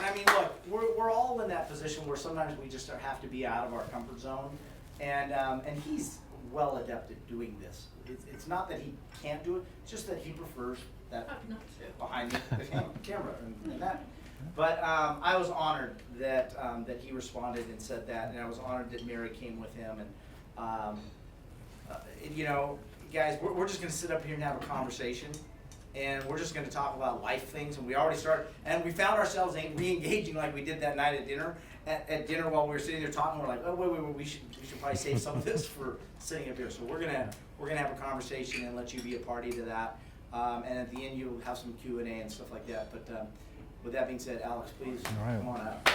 And I mean, look, we're all in that position where sometimes we just have to be out of our comfort zone, and he's well adept at doing this. It's not that he can't do it; it's just that he prefers that behind the camera and that. But I was honored that he responded and said that, and I was honored that Mary came with him. And you know, guys, we're just going to sit up here and have a conversation, and we're just going to talk about life things. And we already started, and we found ourselves re-engaging like we did that night at dinner. At dinner, while we were sitting there talking, we're like, oh wait, we should probably save some of this for sitting up here. So we're gonna have a conversation and let you be a party to that. And at the end, you'll have some Q&A and stuff like that. But with that being said, Alex, please come on up.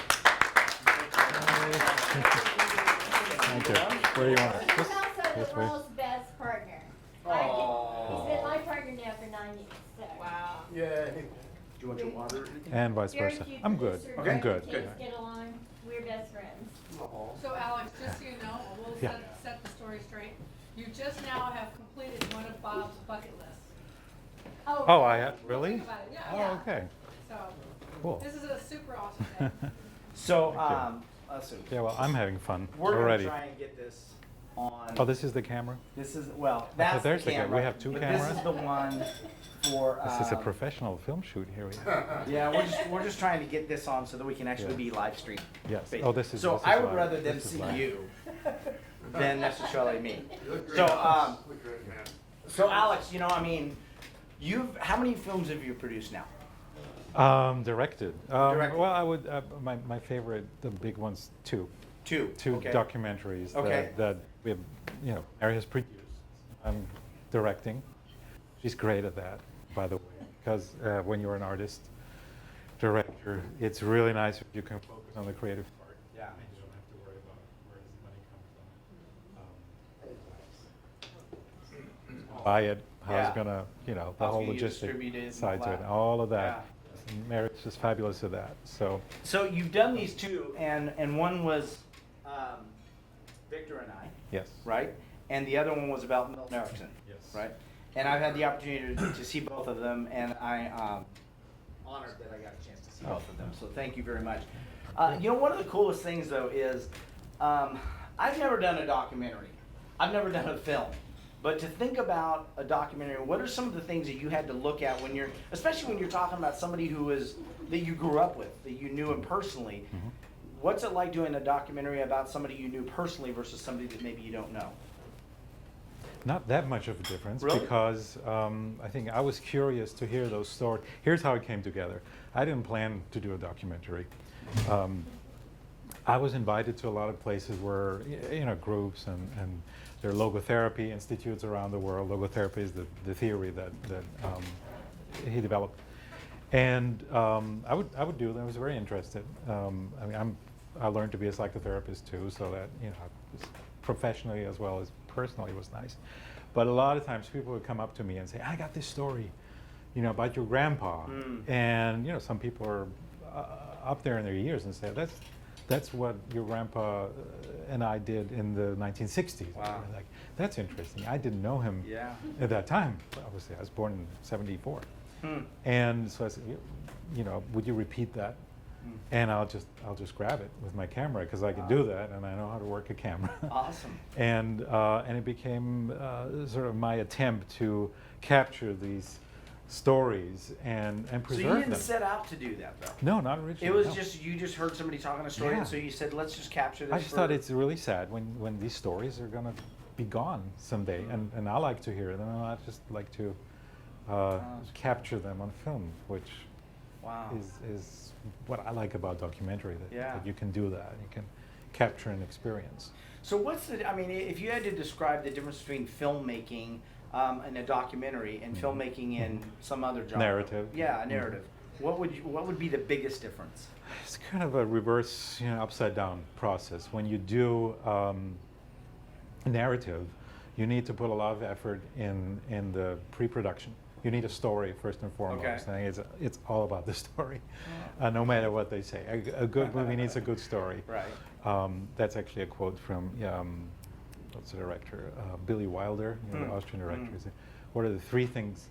Thank you. Where do you want? He's also the world's best partner. He's been my partner now for 9 years. So. Wow. Yay. Do you want your water? And vice versa. I'm good. Okay. I'm good. Kids get along. We're best friends. So Alex, just so you know, we'll set the story straight. You just now have completed one of Bob's bucket lists. Oh, I have? Really? Think about it, yeah. Oh, okay. So, Cool. this is a super awesome thing. So, let's see. Yeah, well, I'm having fun We're already. gonna try and get this on. Oh, this is the camera? This is, well, that's there's the the camera. we have two but cameras? This is the one for. This is a professional film shoot here. We have. Yeah, we're just trying to get this on so that we can actually be live streamed. Yes. Basically. Oh, this is. So this is I would live. rather them This is see live. you than necessarily me. You look great. So Look great, man. so Alex, you know, I mean, how many films have you produced now? Directed. Directed. Well, I would. My favorite, the big ones, two Two. Okay. documentaries Okay. that we have. You know, Mary has produced. I'm directing. She's great at that, by the way, because when you're an artist director, it's really nice if you can focus on the creative part. Yeah. And you don't have to worry about where does the money come from. Buy it, how it's Yeah. gonna, you know, the How's whole it gonna get distributed logistic and side to all it, that. all of that. Mary's just fabulous at that. So So you've done these two, and one was Victor and I, yes, right? And the other one was about Milton Erickson, yes, right? And I've had the opportunity to see both of them, and I'm honored that I got a chance to see both of them. So thank you very much. You know, one of the coolest things though is I've never done a documentary. I've never done a film. But to think about a documentary, what are some of the things that you had to look at when you're, especially when you're talking about somebody that you grew up with, that you knew him personally? Mm-hmm. What's it like doing a documentary about somebody you knew personally versus somebody that maybe you don't know? Not that much of a difference, Really? because I think I was curious to hear those stories. Here's how it came together. I didn't plan to do a documentary. I was invited to a lot of places where, you know, groups and there are logotherapy institutes around the world. Logotherapy is the theory that he developed. And I would do that. I was very interested. I mean, I learned to be a psychotherapist too, so that, you know, professionally as well as personally was nice. But a lot of times people would come up to me and say, I got this story, you know, about your grandpa. And, you know, some people are up there in their years and say, that's what your grandpa and I did in the 1960s. Wow. Like, that's interesting. I didn't know him Yeah. at that time. Obviously, I was born in '74. And so I said, you know, would you repeat that? And I'll just grab it with my camera, because I can do that and I know how to work a camera. Awesome. And it became sort of my attempt to capture these stories and So preserve you didn't them. set out to do that though? No, not originally. It was no. just, you just heard somebody talking a story, Yeah. and so you said, let's just capture this. I just thought it's really sad when these stories are gonna be gone someday, and I like to hear them, and I just like to capture them on film, which Wow. is what I like about documentary, Yeah. that you can do that, you can capture an experience. So what's I mean, if you had to describe the difference between filmmaking in a documentary and filmmaking in some other genre. Narrative. Yeah, a narrative. What would be the biggest difference? It's kind of a reverse, you know, upside down process. When you do narrative, you need to put a lot of effort in the pre-production. You need a story first and foremost. Okay. And it's all about the story, no matter what they say. A good movie needs a good story. Right. That's actually a quote from what's the director? Billy Wilder, you know, the Austrian director. He said, what are the three things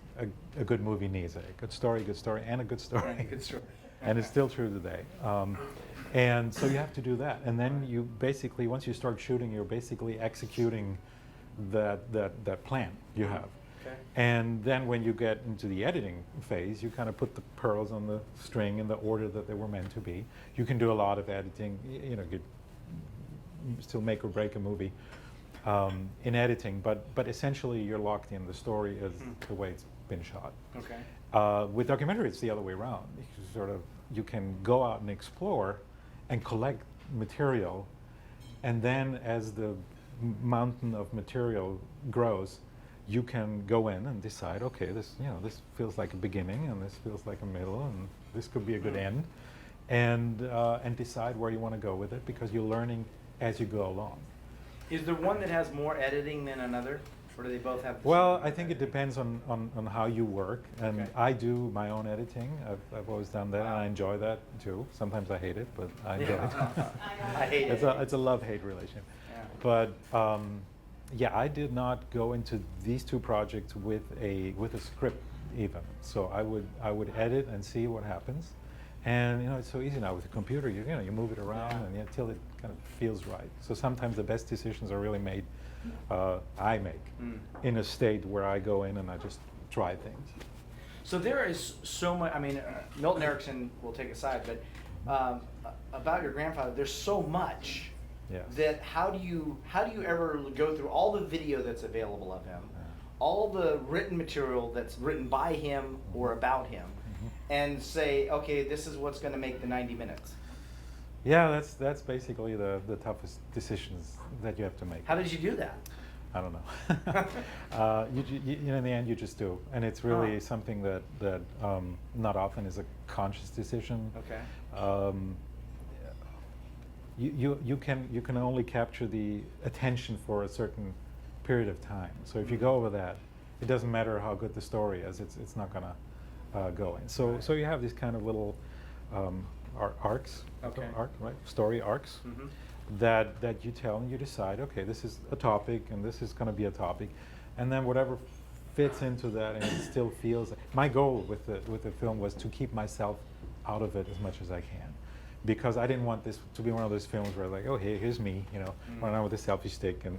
a good movie needs? A good story, and a good story. Good story. and it's still true today. And so you have to do that, and then you basically, once you start shooting, you're basically executing that plan you have. Okay. And then when you get into the editing phase, you kind of put the pearls on the string in the order that they were meant to be. You can do a lot of editing, you know, you still make or break a movie in editing, but essentially you're locked in. The story is the way it's been shot. Okay. With documentary, it's the other way around. You can go out and explore and collect material, and then as the mountain of material grows, you can go in and decide, okay, this feels like a beginning, and this feels like a middle, and this could be a good end, and decide where you want to go with it, because you're learning as you go along. Is there one that has more editing than another, or do they both have? Well, I think it depends on how you work, and Okay. I do my own editing. I've always done that, and I enjoy that too. Sometimes I hate it, but I enjoy it. I hate it. It's a love-hate relationship. Yeah. But yeah, I did not go into these two projects with a script even. So I would edit and see what happens, and it's so easy now with the computer. You move it around and until it kind of feels right. So sometimes the best decisions are really made. I make in a state where I go in and I just try things. So there is so much. I mean, Milton Erickson will take a side, but about your grandfather, there's so much. Yes. That how do you ever go through all the video that's available of him, all the written material that's written by him or about him, and say, okay, this is what's going to make the 90 minutes? Yeah, that's basically the toughest decisions that you have to make. How did you do that? I don't know. You in the end, you just do, and it's really something that not often is a conscious decision. Okay. You can only capture the attention for a certain period of time. So if you go over that, it doesn't matter how good the story is. It's not gonna go in. So you have these kind of little arcs. Okay. Right? Story arcs. Mm-hmm. That you tell, and you decide, okay, this is a topic and this is going to be a topic, and then whatever fits into that, and it still feels. My goal with the film was to keep myself out of it as much as I can, because I didn't want this to be one of those films where like, oh, here's me, running around with a selfie stick and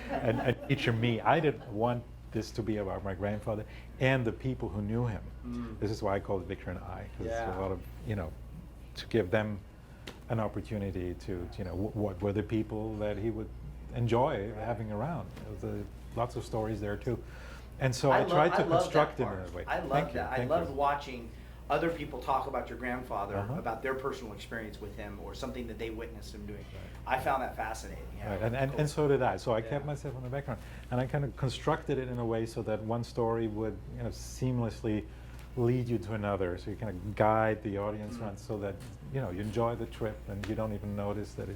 and feature me. I didn't want this to be about my grandfather and the people who knew him. This is why I call it Victor and I, because a lot of to give them an opportunity to, what were the people that he would enjoy having around. There's lots of stories there too. And so I tried to construct it in a way. I love that. I loved watching other people talk about your grandfather, about their personal experience with him or something that they witnessed him doing. I found that fascinating. Yeah. Right. And so did I. So I kept myself in the background. And I kind of constructed it in a way so that one story would seamlessly lead you to another, so you kind of guide the audience around, so that you enjoy the trip and you don't even notice that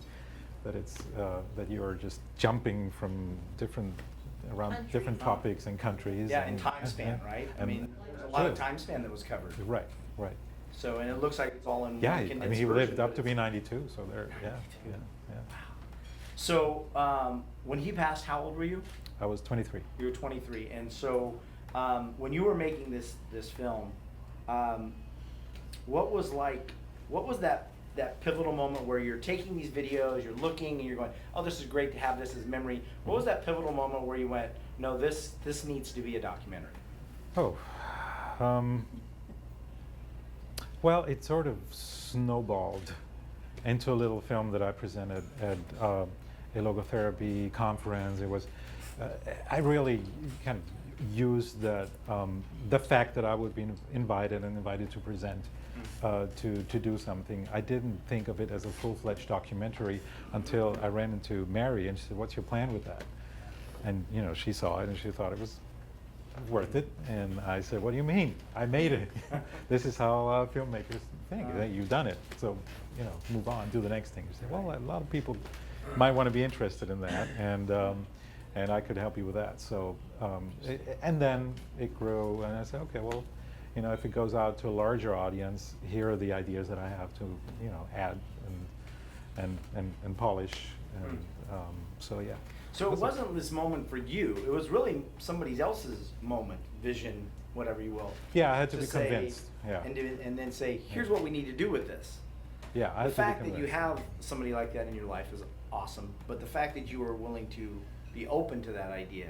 you're just jumping from different topics and countries. Yeah, and time span, right? I mean, there's a lot of time span that was covered. Right. So, and it looks like it's all in Yeah, one I condensed mean, he version, lived up but to be it's- 92, so there. Yeah. So, when he passed, how old were you? I was 23. You were 23, and so when you were making this film, what was that pivotal moment where you're taking these videos, you're looking, and you're going, oh, this is great to have this as memory. What was that pivotal moment where you went, no, this needs to be a documentary? Oh, well, it sort of snowballed into a little film that I presented at a Logotherapy conference. It was, I really kind of used the fact that I would be invited to present to do something. I didn't think of it as a full-fledged documentary until I ran into Mary, and she said, "What's your plan with that?" And she saw it and she thought it was worth it. And I said, "What do you mean? I made it. This is how filmmakers think. You've done it. So move on, do the next thing." She said, "Well, a lot of people might want to be interested in that, and I could help you with that." So, and then it grew, and I said, okay, well, if it goes out to a larger audience, here are the ideas that I have to, add and polish. And, so yeah. So it wasn't this moment for you. It was really somebody else's moment, vision, whatever you will. Yeah, I had to be say- convinced. Yeah. And then say, here's what we need to do with this. Yeah, I The had to be fact that you convinced. have somebody like that in your life is awesome, but the fact that you are willing to be open to that idea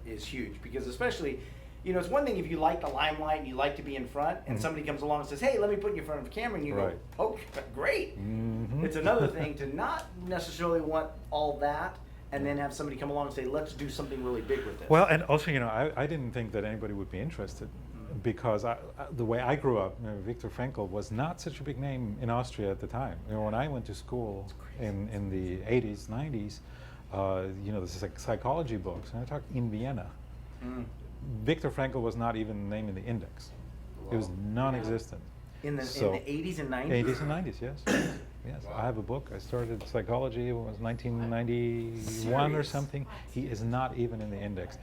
is huge, because especially, you know, it's one thing if you like the limelight and you like to be in front, and Mhm. somebody comes along and says, hey, let me put you in front of the camera, and you Right. go, oh, great. Mhm. It's another thing to not necessarily want all that, and then have somebody come along and say, let's do something really big with this. Well, and also, you know, I didn't think that anybody would be interested, because the way I grew up, you know, Viktor Frankl was not such a big name in Austria at the time. You know, when I went to school in the 80s, 90s, you know, this is psychology books, and I talked in Vienna. Mm. Viktor Frankl was not even named in the index. It was Wow. non-existent. In the So- 80s and 90s? 80s and 90s, yes. Yes, I have a book. I started psychology, it was 1991 or Serious? something. He is not even in the index.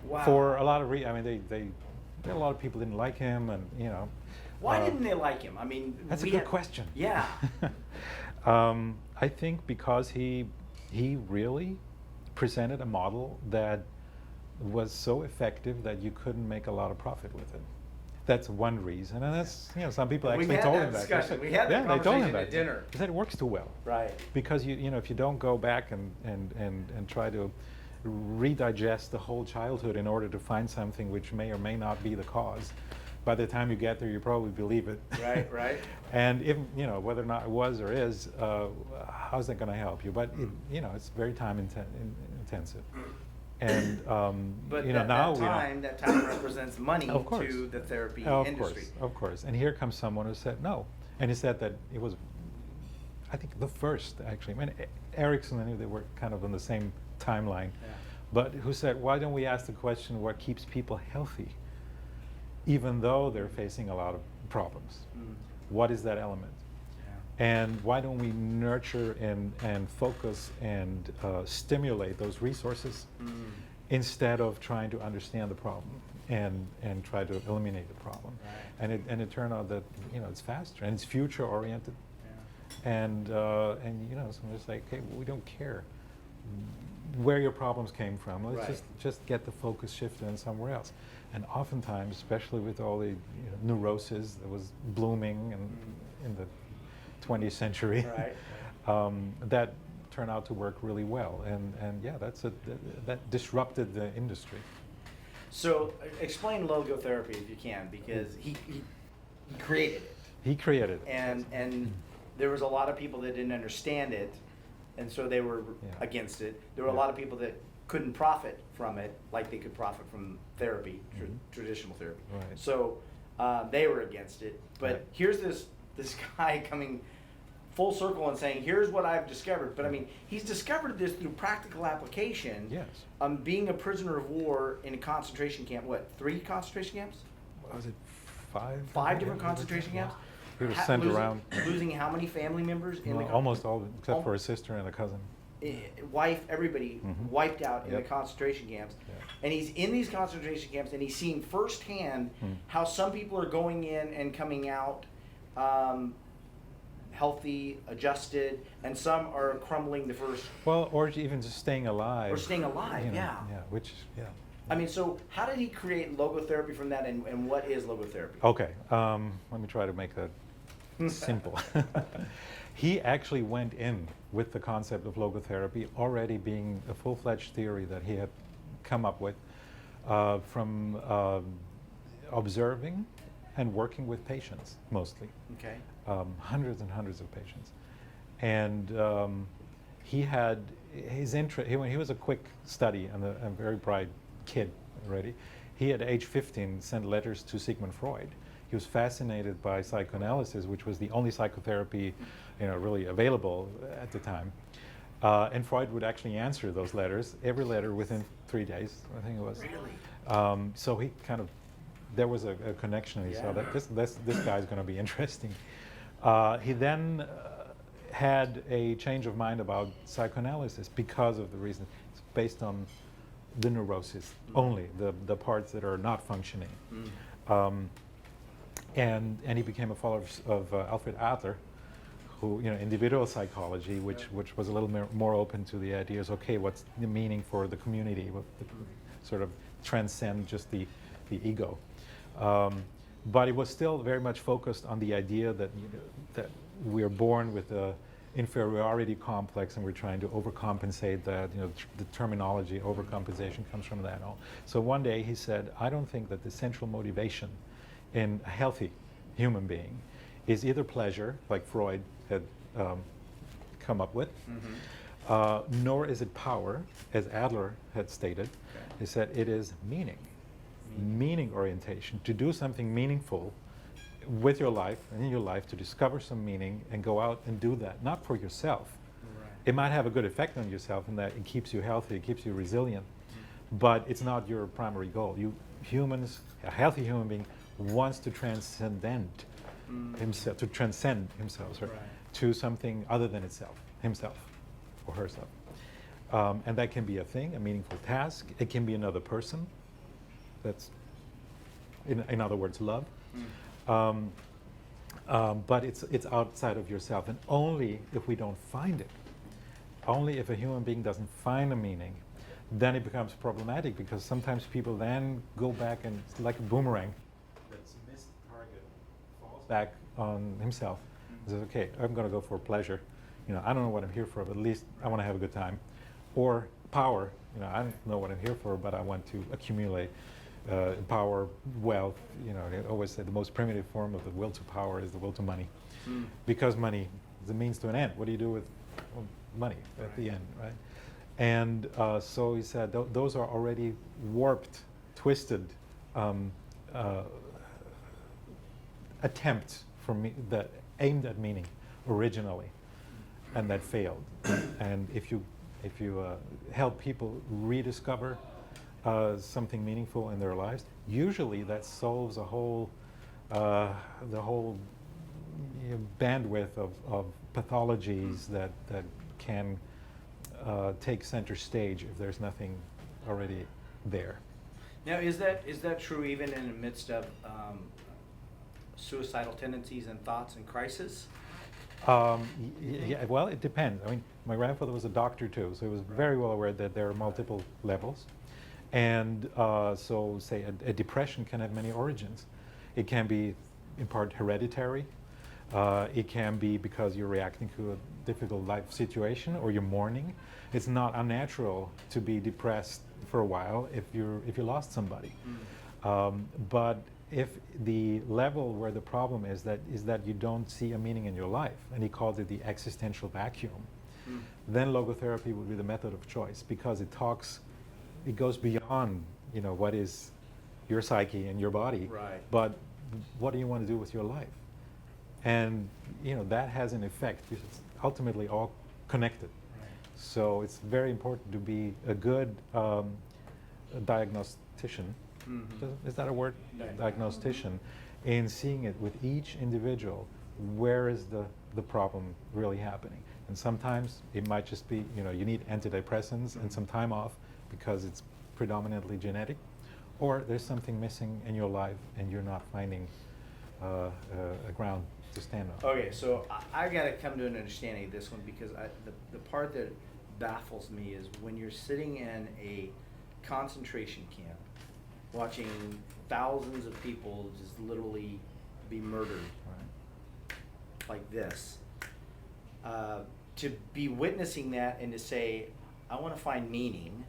Wow. For a lot of I mean, a lot of people didn't like him, and, you know. Why didn't they like him? I mean, That's a we good had- question. Yeah. I think because he really presented a model that was so effective that you couldn't make a lot of profit with it. That's one reason, and that's, you know, some people We actually had told that him that. discussion. They said- We had that yeah, they told him conversation that. at dinner. They said it works too well. Right. Because you know, if you don't go back and try to redigest the whole childhood in order to find something which may or may not be the cause, by the time you get there, you probably believe it. Right, right. And if, you know, whether or not it was or is, how's that going to help you? But it, you know, it's very time intensive. And But you know, now that time represents money Of course. to the therapy of industry. course, of course. And here comes someone who said no, and he said that it was, I think, the first actually. I mean, Erickson, I knew they were kind of on the same timeline, Yeah. but who said, why don't we ask the question, what keeps people healthy, even though they're facing a lot of problems? Mm. What is that element? Yeah. And why don't we nurture and focus and stimulate those resources Mm. instead of trying to understand the problem and try to eliminate the problem? Right. And it turned out that, you know, it's faster and it's future oriented, Yeah. and you know, so it's like, hey, we don't care where your problems came from. Let's Right. just get the focus shifted in somewhere else. And oftentimes, especially with all the, you know, neuroses that was blooming in the 20th century, Right. that turned out to work really well. And yeah, that disrupted the industry. So explain logotherapy if you can, because he created it. He created it. And there was a lot of people that didn't understand it, and so they were Yeah. against it. There were a Yeah. lot of people that couldn't profit from it, like they could profit from therapy, Mhm. traditional therapy. Right. So they were against it. But Right. here's this guy coming full circle and saying, here's what I've discovered. But I mean, he's discovered this through practical application. Yes. Being a prisoner of war in a concentration camp, what, 3 concentration camps? Was it 5? 5 different concentration camps? He was sent Losing- around. Losing how many family members in the Well, almost all, except for Al- his sister and a cousin. wife, everybody Mhm. wiped out in Yep. the concentration camps. Yeah. And he's in these concentration camps and he's seen firsthand Hmm. how some people are going in and coming out healthy, adjusted, and some are crumbling the first. Well, or even just staying alive. Or staying alive, you know, yeah. Yeah, which, yeah. I mean, so how did he create logotherapy from that, and what is logotherapy? Okay, let me try to make that simple. He actually went in with the concept of logotherapy already being a full-fledged theory that he had come up with from observing and working with patients mostly. Okay. Hundreds and hundreds of patients. And he had his interest, he was a quick study and a very bright kid already. He at age 15 sent letters to Sigmund Freud. He was fascinated by psychoanalysis, which was the only psychotherapy, you know, really available at the time. And Freud would actually answer those letters, every letter within 3 days, I think it was. Really? So he kind of, there was a connection, and he saw Yeah. that this guy's going to be interesting. He then had a change of mind about psychoanalysis because of the reason it's based on the neurosis only, the parts that are not functioning. And he became a follower of Alfred Adler, who, you know, individual psychology, which was a little more open to the ideas. Okay, what's the meaning for the community? What the, sort of transcend just the ego. But it was still very much focused on the idea that, that we're born with a inferiority complex and we're trying to overcompensate that. The terminology overcompensation comes from that. So one day he said, I don't think that the central motivation in a healthy human being is either pleasure, like Freud had come up with, nor is it power, as Adler had stated. He said it is meaning orientation, to do something meaningful with your life and in your life, to discover some meaning and go out and do that, not for yourself. Right. It might have a good effect on yourself in that it keeps you healthy, it keeps you resilient, but it's not your primary goal. Humans, a healthy human being wants to transcend himself, Right. to something other than himself or herself. And that can be a thing, a meaningful task. It can be another person. That's, in other words, love. But it's outside of yourself, and only if we don't find it, only if a human being doesn't find a meaning, then it becomes problematic, because sometimes people then go back and it's like a boomerang. That's missed target falls back on himself. He says, okay, I'm going to go for pleasure. I don't know what I'm here for, but at least I want to have a good time. Or power. I don't know what I'm here for, but I want to accumulate power, wealth. They always say the most primitive form of the will to power is the will to money, because money is a means to an end. What do you do with money at the end, right? And so he said those are already warped, twisted attempts that aimed at meaning originally, and that failed. And if you help people rediscover something meaningful in their lives, usually that solves the whole bandwidth of pathologies that can take center stage if there's nothing already there. Now, is that true even in the midst of suicidal tendencies and thoughts and crisis? Yeah, well, it depends. I mean, my grandfather was a doctor too, so he was very well aware that there are multiple levels. And so, say, a depression can have many origins. It can be, in part, hereditary. It can be because you're reacting to a difficult life situation, or you're mourning. It's not unnatural to be depressed for a while if you lost somebody. But if the level where the problem is that you don't see a meaning in your life, and he called it the existential vacuum, then logotherapy would be the method of choice, because it goes beyond what is your psyche and your body, Right. but what do you want to do with your life? And that has an effect. It's ultimately all connected. Right. So it's very important to be a good diagnostician. Is that a word? Diagnostician, in seeing it with each individual. Where is the problem really happening? And sometimes it might just be you need antidepressants and some time off because it's predominantly genetic, or there's something missing in your life and you're not finding a ground to stand on. Okay, so I got to come to an understanding of this one, because the part that baffles me is when you're sitting in a concentration camp watching thousands of people just literally be murdered like this, to be witnessing that and to say, I want to find meaning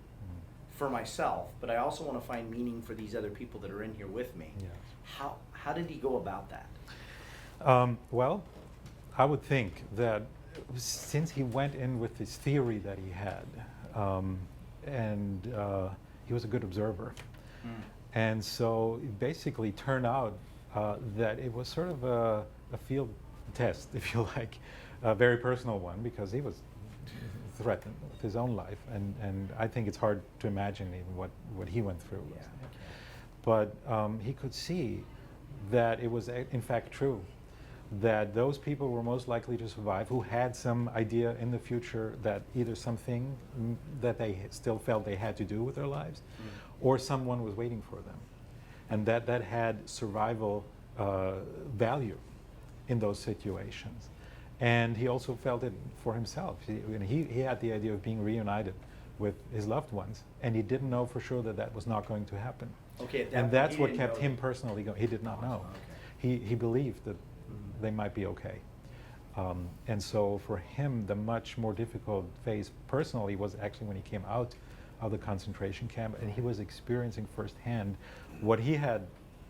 for myself, but I also want to find meaning for these other people that are in here with me. Yes. How did he go about that? Well, I would think that since he went in with this theory that he had, and he was a good observer, and so it basically turned out that it was sort of a field test, if you like, a very personal one, because he was threatened with his own life, and I think it's hard to imagine even what he went through. Yeah. But he could see that it was in fact true, that those people were most likely to survive who had some idea in the future that either something that they still felt they had to do with their lives, or someone was waiting for them, and that had survival value in those situations. And he also felt it for himself. He had the idea of being reunited with his loved ones, and he didn't know for sure that was not going to happen. Okay, at that And point, that's he what didn't kept know him that. personally going. He did not know. He believed that they might be okay. And so for him, the much more difficult phase personally was actually when he came out of the concentration camp and he was experiencing firsthand what he had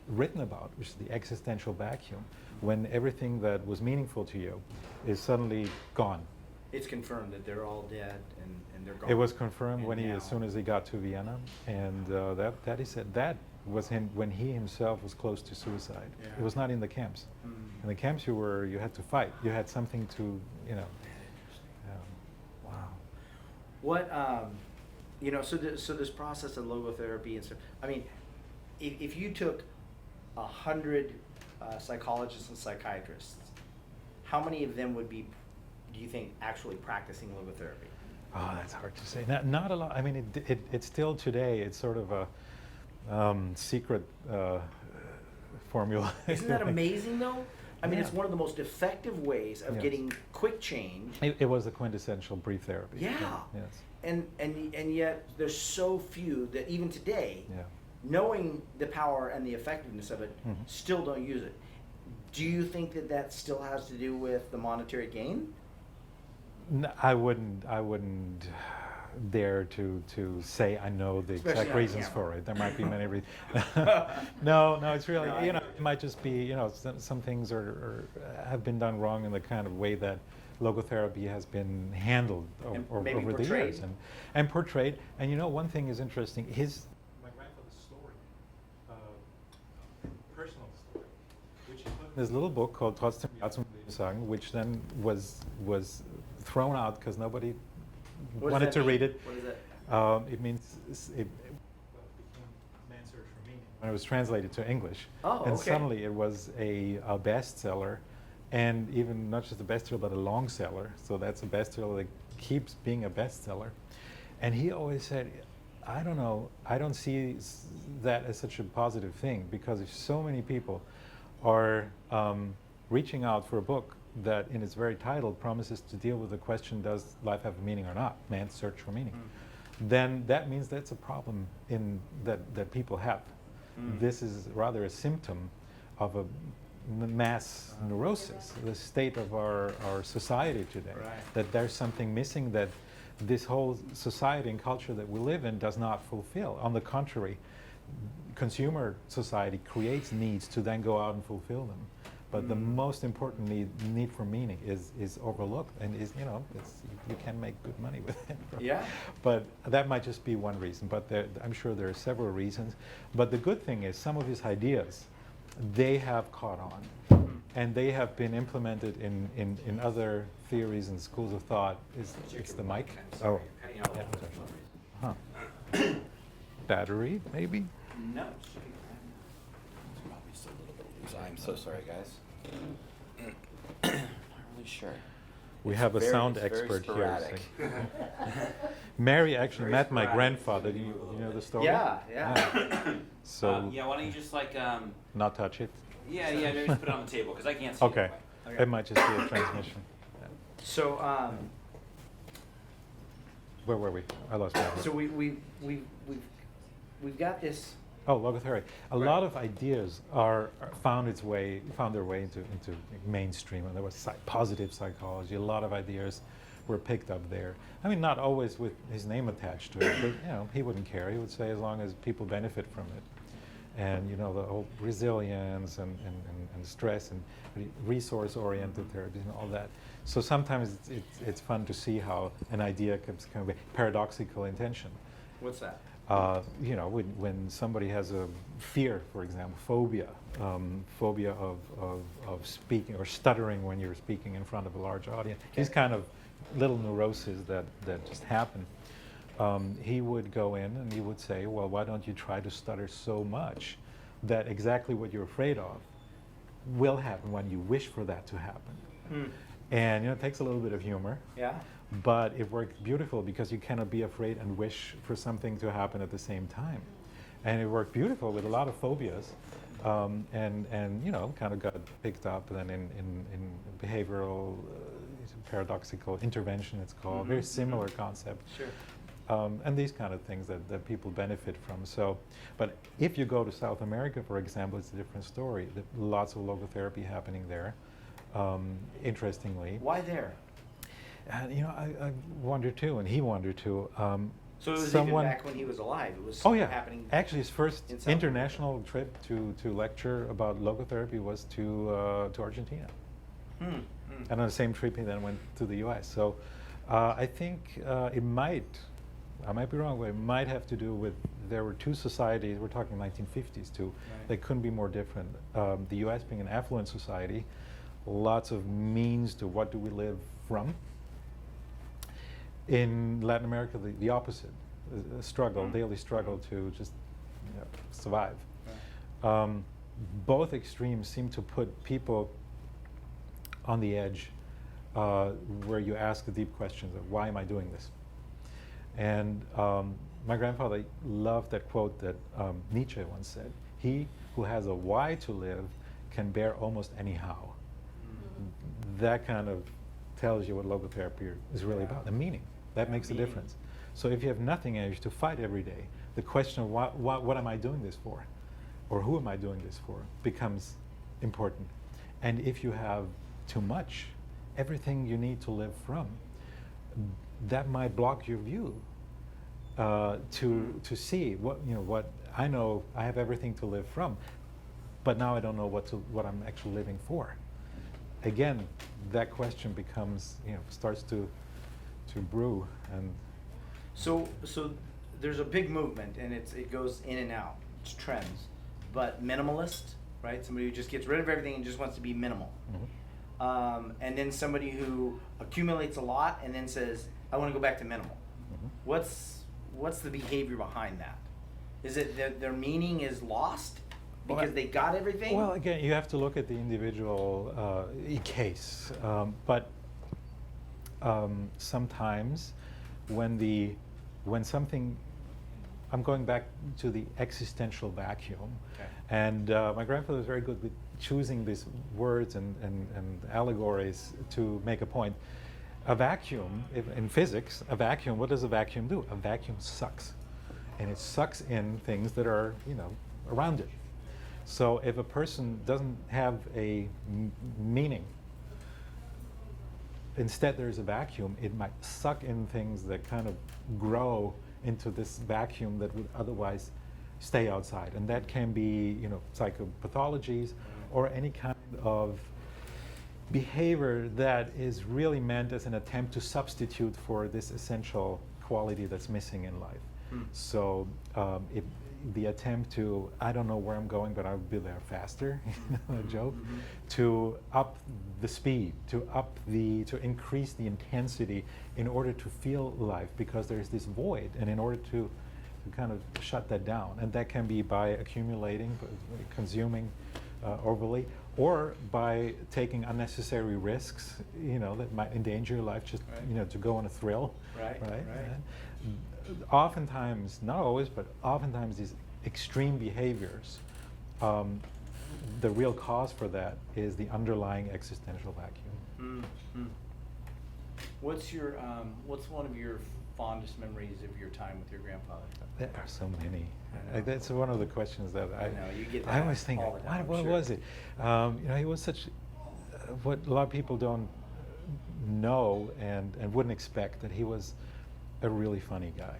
written about, which is the existential vacuum, when everything that was meaningful to you is suddenly gone. It's confirmed that they're all dead and they're gone. It was confirmed And when now- as soon as he got to Vienna, and that he said that was him when he himself was close to suicide. Yeah. It was not in the camps. In the camps, you had to fight. You had something to, you know. Wow. What so this process of logotherapy and stuff. I mean, if you took 100 psychologists and psychiatrists, how many of them would be, do you think, actually practicing logotherapy? Oh, that's hard to say. Not a lot. I mean, it's still today. It's sort of a secret formula. Isn't that amazing, though? I mean, Yeah. it's one of the most effective ways of Yes. getting quick change. It was the quintessential brief therapy. Yeah. Yes. And yet there's so few that even today, Yeah. knowing the power and the effectiveness of it, Mhm. still don't use it. Do you think that that still has to do with the monetary gain? I wouldn't dare to say I know the Especially exact on reasons camera. for it. There might be many reasons. No, it's really, No, I you know, get it. it might just be, you know, some things have been done wrong in the kind of way that logotherapy has been handled And over maybe the portrayed. years and portrayed. And you know, one thing is interesting. My grandfather's story, personal story, which he put in this little book called Trotzdem Ja zum Leben sagen, which then was thrown out because nobody What does wanted that to mean? read it. What is that? It means it became Man's Search for Meaning when it was translated to English. Oh, And okay. suddenly it was a bestseller, and even not just a bestseller, but a long seller. So that's a bestseller that keeps being a bestseller. And he always said, I don't know, I don't see that as such a positive thing, because if so many people are reaching out for a book that in its very title promises to deal with the question, does life have a meaning or not, man's search for meaning, then that means that's a problem that people have. This is rather a symptom of a mass neurosis, the state of our society today, Right. that there's something missing that this whole society and culture that we live in does not fulfill. On the contrary, consumer society creates needs to then go out and fulfill them. But the most important need for meaning is overlooked, and you can make good money with it. Yeah. But that might just be one reason. But I'm sure there are several reasons. But the good thing is some of his ideas, they have caught on, and they have been implemented in other theories and schools of thought. It's the mic? Oh, yeah. I'm sorry. Huh. Battery, maybe? No. I'm so sorry, guys. Not really sure. We It's have a very- sound it's very expert here. sporadic. Mary actually Very met my sporadic. grandfather. Do you know the story? Yeah. So Yeah, why don't you just not touch it. yeah, maybe just put it on the table because I can't see. Okay. It anyway. Okay. It might just be a transmission. So Where were we? I lost my so we've got this. Oh, logotherapy. A Right. lot of ideas found their way into mainstream, and there was positive psychology. A lot of ideas were picked up there. I mean, not always with his name attached to it, but he wouldn't care. He would say as long as people benefit from it, and the whole resilience and stress and resource-oriented therapy and all that. So sometimes it's fun to see how an idea can kind of a paradoxical intention. What's that? When somebody has a fear, for example, phobia of speaking or stuttering when you're speaking in front of a large audience, these kind of little neuroses that just happen, he would go in and he would say, well, why don't you try to stutter so much that exactly what you're afraid of will happen when you wish for that to happen. And it takes a little bit of humor. Yeah. But it worked beautiful because you cannot be afraid and wish for something to happen at the same time. And it worked beautiful with a lot of phobias. And kind of got picked up then in behavioral paradoxical intervention, it's called. Very similar concept. Sure. and these kind of things that people benefit from. So, but if you go to South America, for example, it's a different story. Lots of logotherapy happening there, interestingly. Why there? And I wonder too, and he wondered too. So it was someone, even back when he was alive. It was oh yeah, happening. actually his first in South international trip to lecture about logotherapy was to Argentina. And on the same trip he then went to the US. So I think it might, I might be wrong, but it might have to do with, there were two societies, we're talking 1950s too, they couldn't be more different. The US being an affluent society, lots of means to what do we live from. In Latin America, the opposite, a struggle, daily struggle to just survive. Both extremes seem to put people on the edge where you ask the deep questions of why am I doing this? And my grandfather loved that quote that Nietzsche once said, "He who has a why to live can bear almost any how." That kind of tells you what logotherapy is really about, the meaning. That makes a difference. So if you have nothing and you have to fight every day, the question of what am I doing this for? Or who am I doing this for becomes important. And if you have too much, everything you need to live from, that might block your view to see what I know. I have everything to live from, but now I don't know what I'm actually living for. Again, that question becomes starts to brew. And So there's a big movement, and it goes in and out. It's trends, but minimalist, right? Somebody who just gets rid of everything and just wants to be minimal. And then somebody who accumulates a lot and then says, "I want to go back to minimal." What's the behavior behind that? Is it that their meaning is lost because they got everything? Well, again, you have to look at the individual case, but sometimes when something, I'm going back to the existential vacuum, and my grandfather was very good with choosing these words and allegories to make a point. A vacuum, in physics, a vacuum, what does a vacuum do? A vacuum sucks, and it sucks in things that are around it. So if a person doesn't have a meaning, instead there's a vacuum, it might suck in things that kind of grow into this vacuum that would otherwise stay outside. And that can be, psychopathologies or any kind of behavior that is really meant as an attempt to substitute for this essential quality that's missing in life. So the attempt to, I don't know where I'm going, but I'll be there faster, a joke, to up the speed, to increase the intensity in order to feel life, because there's this void, and in order to kind of shut that down. And that can be by accumulating, consuming overly, or by taking unnecessary risks, that might endanger your life, just, to go on a thrill. Right. Oftentimes, not always, but oftentimes these extreme behaviors, the real cause for that is the underlying existential vacuum. What's one of your fondest memories of your time with your grandfather? There are so many. That's one of the questions that I know, you get that I always think, all the time, what sure. was it? He was such, what a lot of people don't know and wouldn't expect, that he was a really funny guy.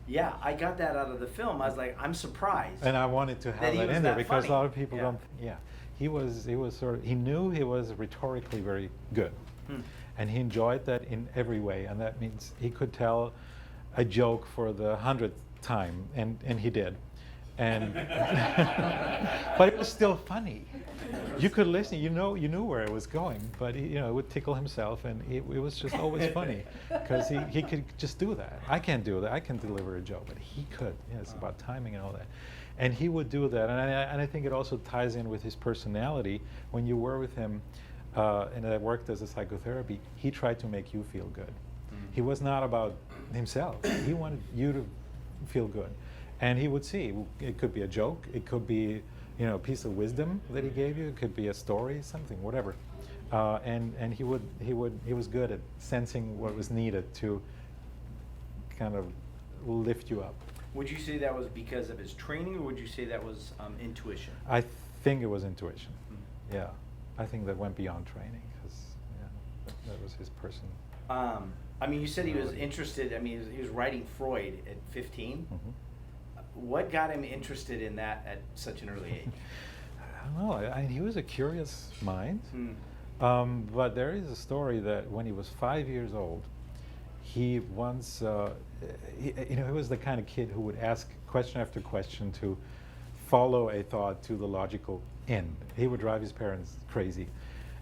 Yeah, I got that out of the film. I was like, I'm surprised. And I wanted to have he that was in there that because funny. a lot of people Yeah. don't. Yeah, he was sort of. He knew he was rhetorically very good, and he enjoyed that in every way. And that means he could tell a joke for the 100th time, and he did, and but it was still funny. You could listen. You knew where it was going, but it would tickle himself, and it was just always funny because he could just do that. I can't do that. I can deliver a joke, but he could. It's about timing and all that, and he would do that. And I think it also ties in with his personality. When you were with him, and I worked as a psychotherapy, he tried to make you feel good. He was not about himself. He wanted you to feel good, and he would see. It could be a joke. It could be a piece of wisdom that he gave you. It could be a story, something, whatever. And he was good at sensing what was needed to kind of lift you up. Would you say that was because of his training, or would you say that was intuition? I think it was intuition. Mm. Yeah, I think that went beyond training, because that was his person. I mean, you said he was interested. I mean, he was writing Freud at 15. Mm-hmm. What got him interested in that at such an early age? I don't know. he was a curious mind. Hmm. But there is a story that when he was 5 years old, he once, he was the kind of kid who would ask question after question to follow a thought to the logical end. He would drive his parents crazy.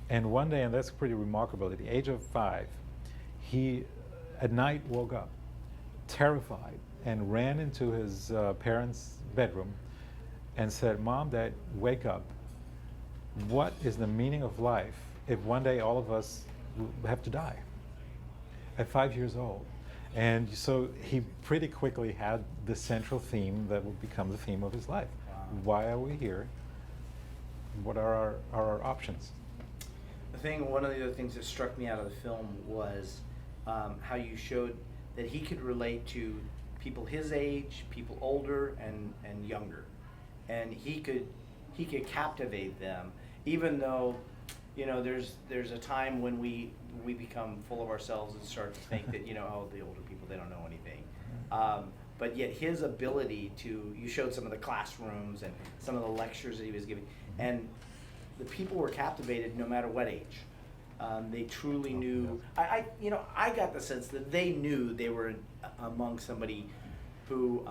And one day, and that's pretty remarkable, at the age of 5, he at night woke up terrified and ran into his parents' bedroom and said, "Mom, Dad, wake up. What is the meaning of life if one day all of us have to die?" At 5 years old. And so he pretty quickly had the central theme that would become the theme of his life. Wow. Why are we here? What are our options? One of the other things that struck me out of the film was how you showed that he could relate to people his age, people older and younger, and he could captivate them, even though, you know, there's a time when we become full of ourselves and start to think that, you know, oh, the older people, they don't know anything. But yet his ability to, you showed some of the classrooms and some of the lectures that he was giving, and the people were captivated no matter what age. They truly knew. I got the sense that they knew they were among somebody who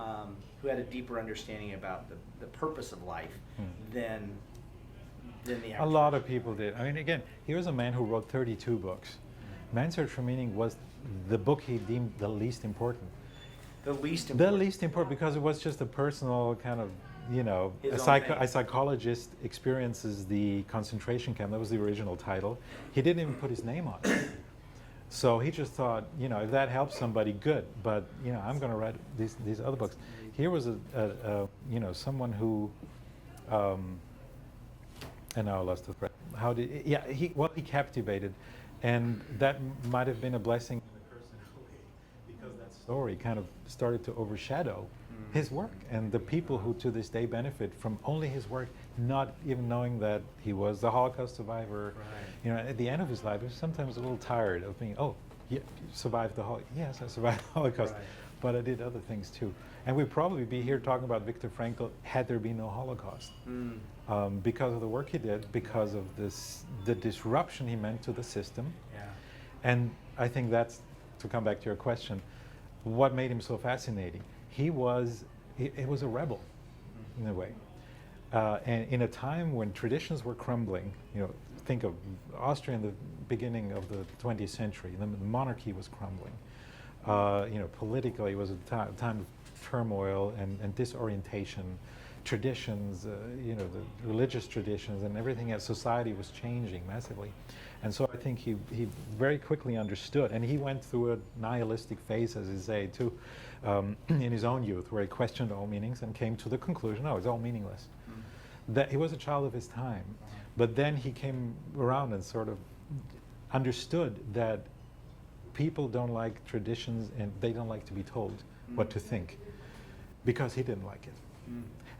had a deeper understanding about the purpose of life than the average. A lot of people did. I mean, again, he was a man who wrote 32 books. Man's Search for Meaning was the book he deemed the least important. The least The important. least important because it was just a personal kind of, you know, His a own thing. psychologist experiences the concentration camp. That was the original title. He didn't even put his name on it. So he just thought, you know, if that helps somebody, good. But, you know, I'm going to write these other books. Here was you know, someone who, and now I lost the thread. He captivated, and that might have been a blessing and a curse in a way, because that story kind of started to overshadow his work, and the people who to this day benefit from only his work, not even knowing that he was a Holocaust survivor. Right. You know, at the end of his life, he was sometimes a little tired of being, oh, yeah, you survived the Holocaust. Yes, I survived the Holocaust, Right. but I did other things too. And we'd probably be here talking about Viktor Frankl had there been no Holocaust. Because of the work he did, because of the disruption he meant to the system. Yeah. And I think that's, to come back to your question, what made him so fascinating. He was a rebel, in a way. And in a time when traditions were crumbling, you know, think of Austria in the beginning of the 20th century, the monarchy was crumbling. You know, politically, it was a time of turmoil and disorientation. Traditions, you know, the religious traditions and everything else, society was changing massively. And so I think he very quickly understood, and he went through a nihilistic phase, as you say, too, in his own youth, where he questioned all meanings and came to the conclusion, oh, it's all meaningless. That he was a child of his time. But then he came around and sort of understood that people don't like traditions and they don't like to be told what to think, because he didn't like it.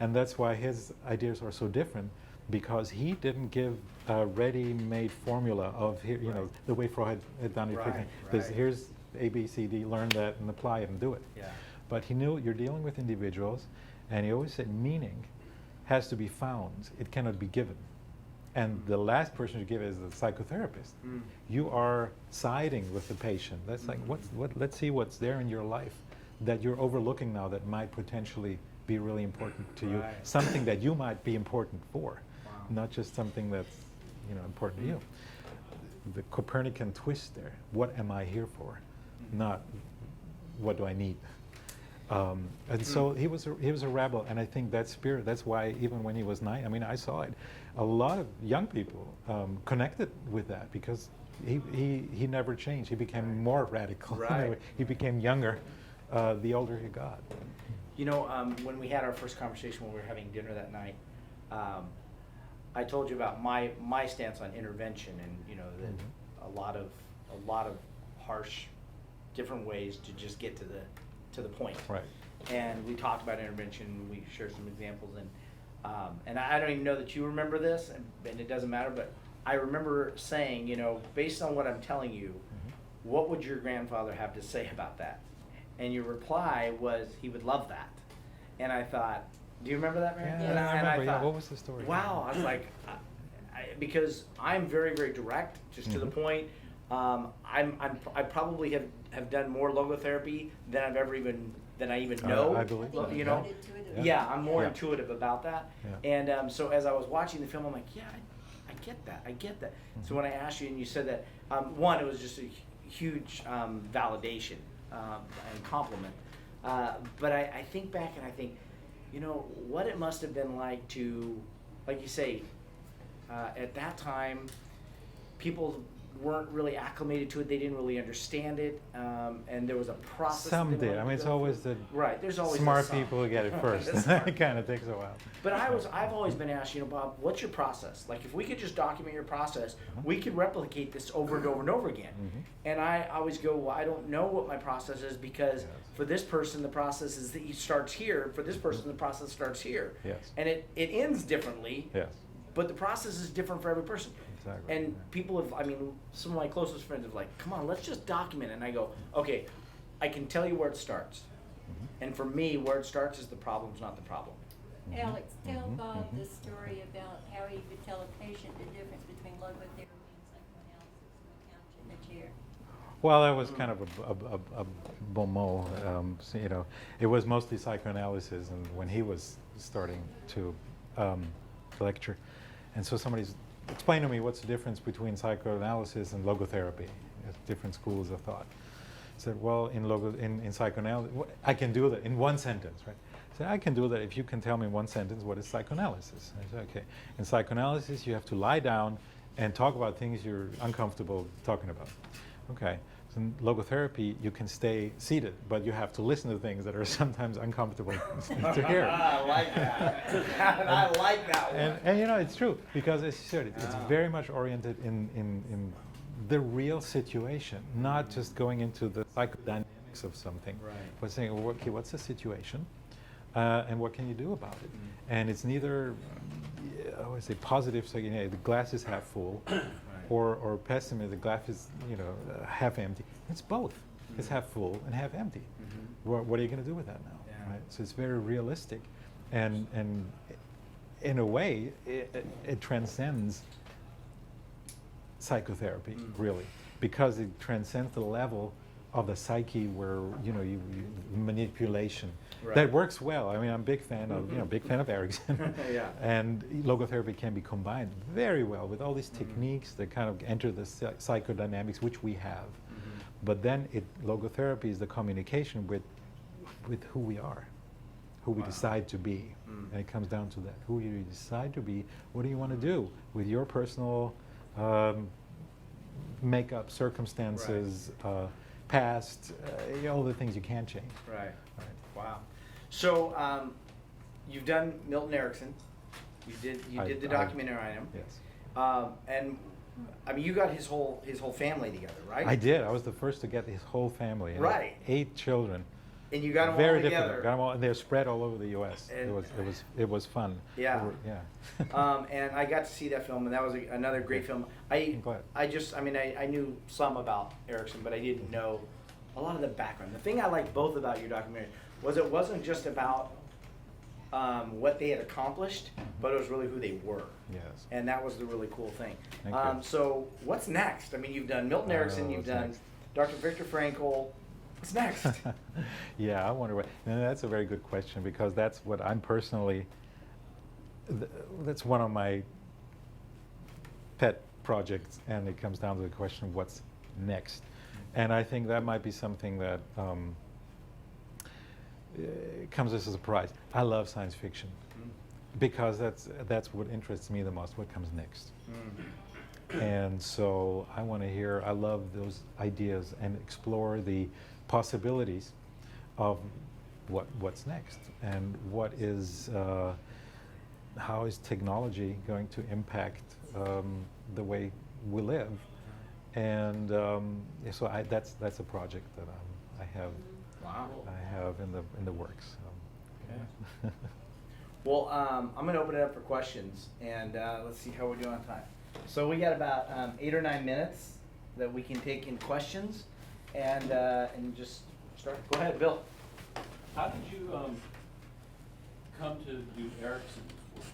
And that's why his ideas are so different, because he didn't give a ready-made formula of, here, you know, the way Freud had done it. Right, There's, right. here's A, B, C, D, learn that and apply it and do it. Yeah. But he knew you're dealing with individuals, and he always said meaning has to be found. It cannot be given. And the last person to give is the psychotherapist. You are siding with the patient. That's like, let's see what's there in your life that you're overlooking now that might potentially be really important to you. Right. Something that you might be important for, Wow. not just something that's, you know, important to you. The Copernican twist there. What am I here for? Not what do I need? And so he was a rebel, and I think that spirit. That's why even when he was 9, I mean, I saw it. A lot of young people connected with that, because he never changed. He became more radical. Right. He became younger the older he got. You know, when we had our first conversation when we were having dinner that night, I told you about my stance on intervention, and you know that a lot of harsh, different ways to just get to to the point. Right. And we talked about intervention, we shared some examples, and I don't even know that you remember this, and it doesn't matter, but I remember saying, you know, based on what I'm telling you, what would your grandfather have to say about that? And your reply was, he would love that. And I thought, do you remember that, Mary? Yeah, And I remember. thought, What was the story? wow, I was like, because I'm very, very direct, just to the point. I probably have done more logotherapy than I even know. I believe so. You know, Intuitive. yeah, I'm more Yeah. intuitive about that. Yeah. And so as I was watching the film, I'm like, yeah, I get that. I get that. So when I asked you and you said that, one, it was just a huge validation and compliment. But I think back and I think, you know, what it must have been like to, like you say, at that time, people weren't really acclimated to it. They didn't really understand it, and there was a process. Some that they did. wanted I to mean, it's go always through. the Right. There's always smart some. people who get it first. The smart It kind of takes a while. But I've always been asked, you know, Bob, what's your process? Like, if we could just document your process, we could replicate this over and over and over again. And I always go, well, I don't know what my process is because for this person, the process is that he starts here. For this person, the process starts here. Yes. And it ends differently. Yes. But the process is different for every person. Exactly. And people have, I mean, some of my closest friends have like, come on, let's just document it. And I go, okay, I can tell you where it starts. And for me, where it starts is the problem's not the problem. Alex, tell Bob the story about how he would tell a patient the difference between logotherapy and psychoanalysis on the couch in the chair. Well, that was kind of a bon mot. So, you know, it was mostly psychoanalysis, and when he was starting to lecture, and so somebody's explained to me what's the difference between psychoanalysis and logotherapy, different schools of thought. I said, well, in psychoanalysis, I can do that in one sentence, right? I said, I can do that if you can tell me in one sentence what is psychoanalysis. I said, okay. In psychoanalysis, you have to lie down and talk about things you're uncomfortable talking about. Okay. So in logotherapy, you can stay seated, but you have to listen to things that are sometimes uncomfortable to hear. I like that. I like that one. And you know, it's true, because as you said, it's very much oriented in the real situation, not just going into the psychodynamics of something, Right. but saying, well, okay, what's the situation, and what can you do about it? And it's neither, I always say, positive, so you know, the glass is half full, or pessimism, the glass is, you know, half empty. It's both. It's half full and half empty. What are you going to do with that now? Yeah. Right? So it's very realistic, and in a way, it transcends psychotherapy, really, because it transcends the level of the psyche where, you know, you manipulation. Right. That works well. I mean, I'm a big fan of, you know, big fan of Erickson. Yeah. And logotherapy can be combined very well with all these techniques that kind of enter the psychodynamics, which we have. But then logotherapy is the communication with who we are, who we decide to be. And it comes down to that. Who you decide to be, what do you want to do with your personal makeup, circumstances, past, all the things you can't change. Right. Wow. So you've done Milton Erickson. You did the documentary on him. Yes. And I mean, you got his whole family together, right? I did. I was the first to get his whole family. And Right. 8 children. And you got them Very all different. together. Got them all, and they're spread all over the U.S. And- It was fun. Yeah. Yeah. And I got to see that film, and that was another great film. I'm glad. I knew some about Erickson, but I didn't know a lot of the background. The thing I liked both about your documentary was it wasn't just about what they had accomplished, but it was really who they were. Yes. And that was the really cool thing. Thank you. So what's next? I mean, you've done Milton Erickson, you've what's done next? Dr. Viktor Frankl. What's next? Yeah, I wonder what. And that's a very good question, because that's what I'm personally. That's one of my pet projects, and it comes down to the question, what's next? And I think that might be something that comes as a surprise. I love science fiction because that's what interests me the most. What comes next? And so I want to hear. I love those ideas and explore the possibilities of what's next, and what is how is technology going to impact the way we live. And so that's a project that I have Wow. I have in the works. So. Okay. Well, I'm gonna open it up for questions, and let's see how we're doing on time. So we got about 8 or 9 minutes that we can take in questions, and just start. Go ahead, Bill. How did you come to do Erickson's work?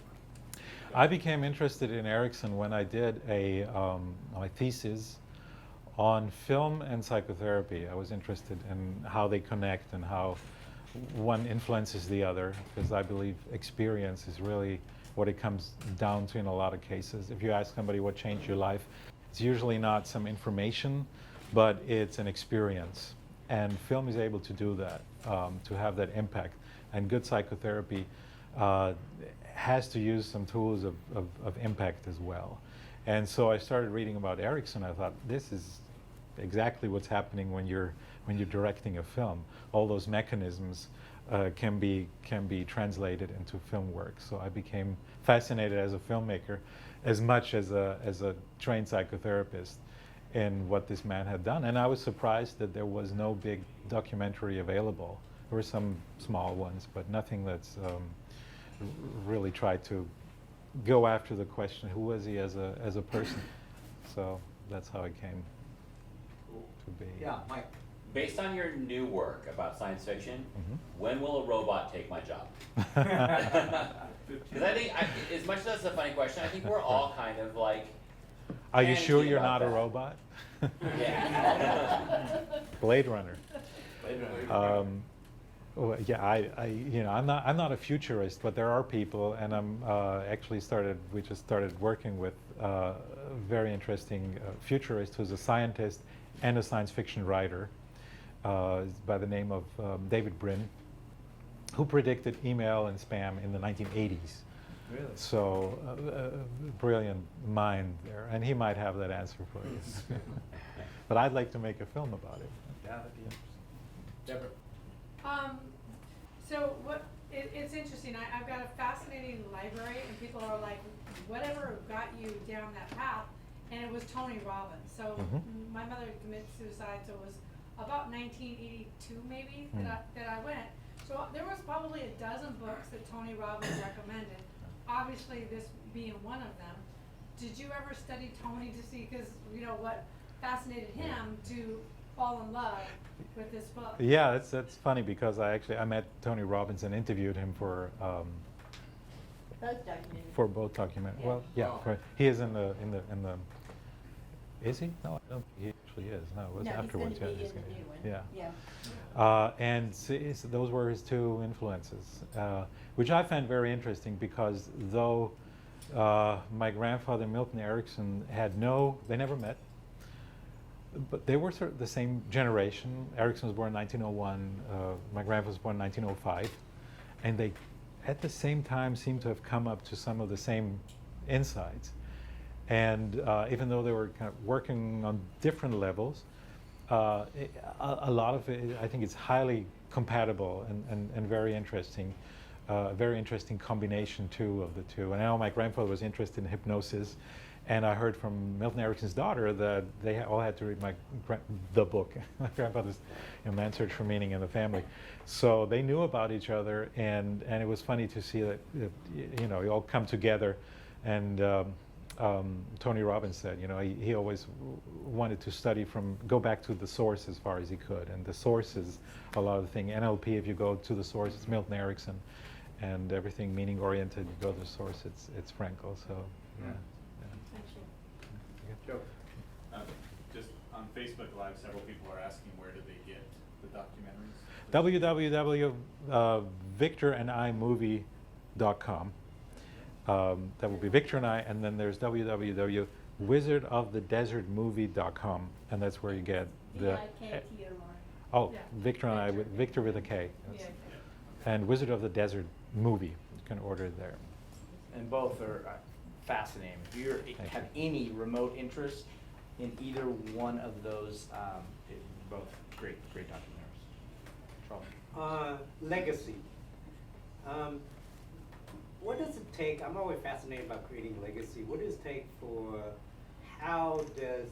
I became interested in Erickson when I did my thesis on film and psychotherapy. I was interested in how they connect and how one influences the other, because I believe experience is really what it comes down to in a lot of cases. If you ask somebody what changed your life, it's usually not some information, but it's an experience. And film is able to do that, to have that impact. And good psychotherapy has to use some tools of impact as well. And so I started reading about Erickson. I thought, this is exactly what's happening when you're directing a film. All those mechanisms can be translated into film work. So I became fascinated as a filmmaker, as much as a trained psychotherapist, in what this man had done. And I was surprised that there was no big documentary available. There were some small ones, but nothing that's really tried to go after the question, who was he as a person? So that's how it came to be. Yeah, Mike. Based on your new work about science fiction, Mhm. when will a robot take my job? Because I think, as much as that's a funny question, I think we're all kind of like. Are you sure panicking you're about not a that. robot? Yeah. Blade Runner. Well, yeah, I'm not a futurist, but there are people, and we just started working with a very interesting futurist who's a scientist and a science fiction writer by the name of David Brin, who predicted email and spam in the 1980s. Really? So, brilliant mind there, and he might have that answer for you. But I'd like to make a film about it. Yeah, that'd be interesting. Deborah. So it's interesting. I've got a fascinating library, and people are like, whatever got you down that path? And it was Tony Robbins. So my mother committed suicide, so it was about 1982 maybe that I went. So there was probably a dozen books that Tony Robbins recommended. Obviously, this being one of them. Did you ever study Tony to see, because what fascinated him to fall in love with this book? Yeah, that's funny, because I met Tony Robbins and interviewed him for Both documented. both documentaries. Yeah. Well, yeah, Oh. right. He is in the. Is he? No, I don't think he actually is. No, it was No, afterwards. he's gonna be he's in the gonna- new one. Yeah. Yeah. And those were his two influences, which I found very interesting, because though my grandfather Milton Erickson they never met, but they were sort of the same generation. Erickson was born in 1901, my grandfather was born in 1905, and they at the same time seem to have come up to some of the same insights. And even though they were kind of working on different levels, a lot of it, I think it's highly compatible and very interesting. A very interesting combination too of the two. And I know my grandfather was interested in hypnosis, and I heard from Milton Erickson's daughter that they all had to read the book. My grandfather's Man Search for Meaning in the Family. So they knew about each other, and it was funny to see that you all come together. And Tony Robbins said, he always wanted to go back to the source as far as he could. And the source is a lot of the thing. NLP, if you go to the source, it's Milton Erickson. And everything meaning oriented, you go to the source, it's Frankl. So, yeah. Thank you. Joe. Just on Facebook Live, several people are asking, where do they get the documentaries? www.victorandImovie.com. That will be Victor and I, and then there's www.wizardofthedesertmovie.com, and that's where you get the. Oh, Yeah. Victor and I, Victor with a K. Yeah. And Wizard of the Desert Movie. You can order it there. And both are fascinating. If you have any remote interest in either one of those, both great documentaries. Charles. Legacy. What does it take? I'm always fascinated about creating legacy. What does it take how does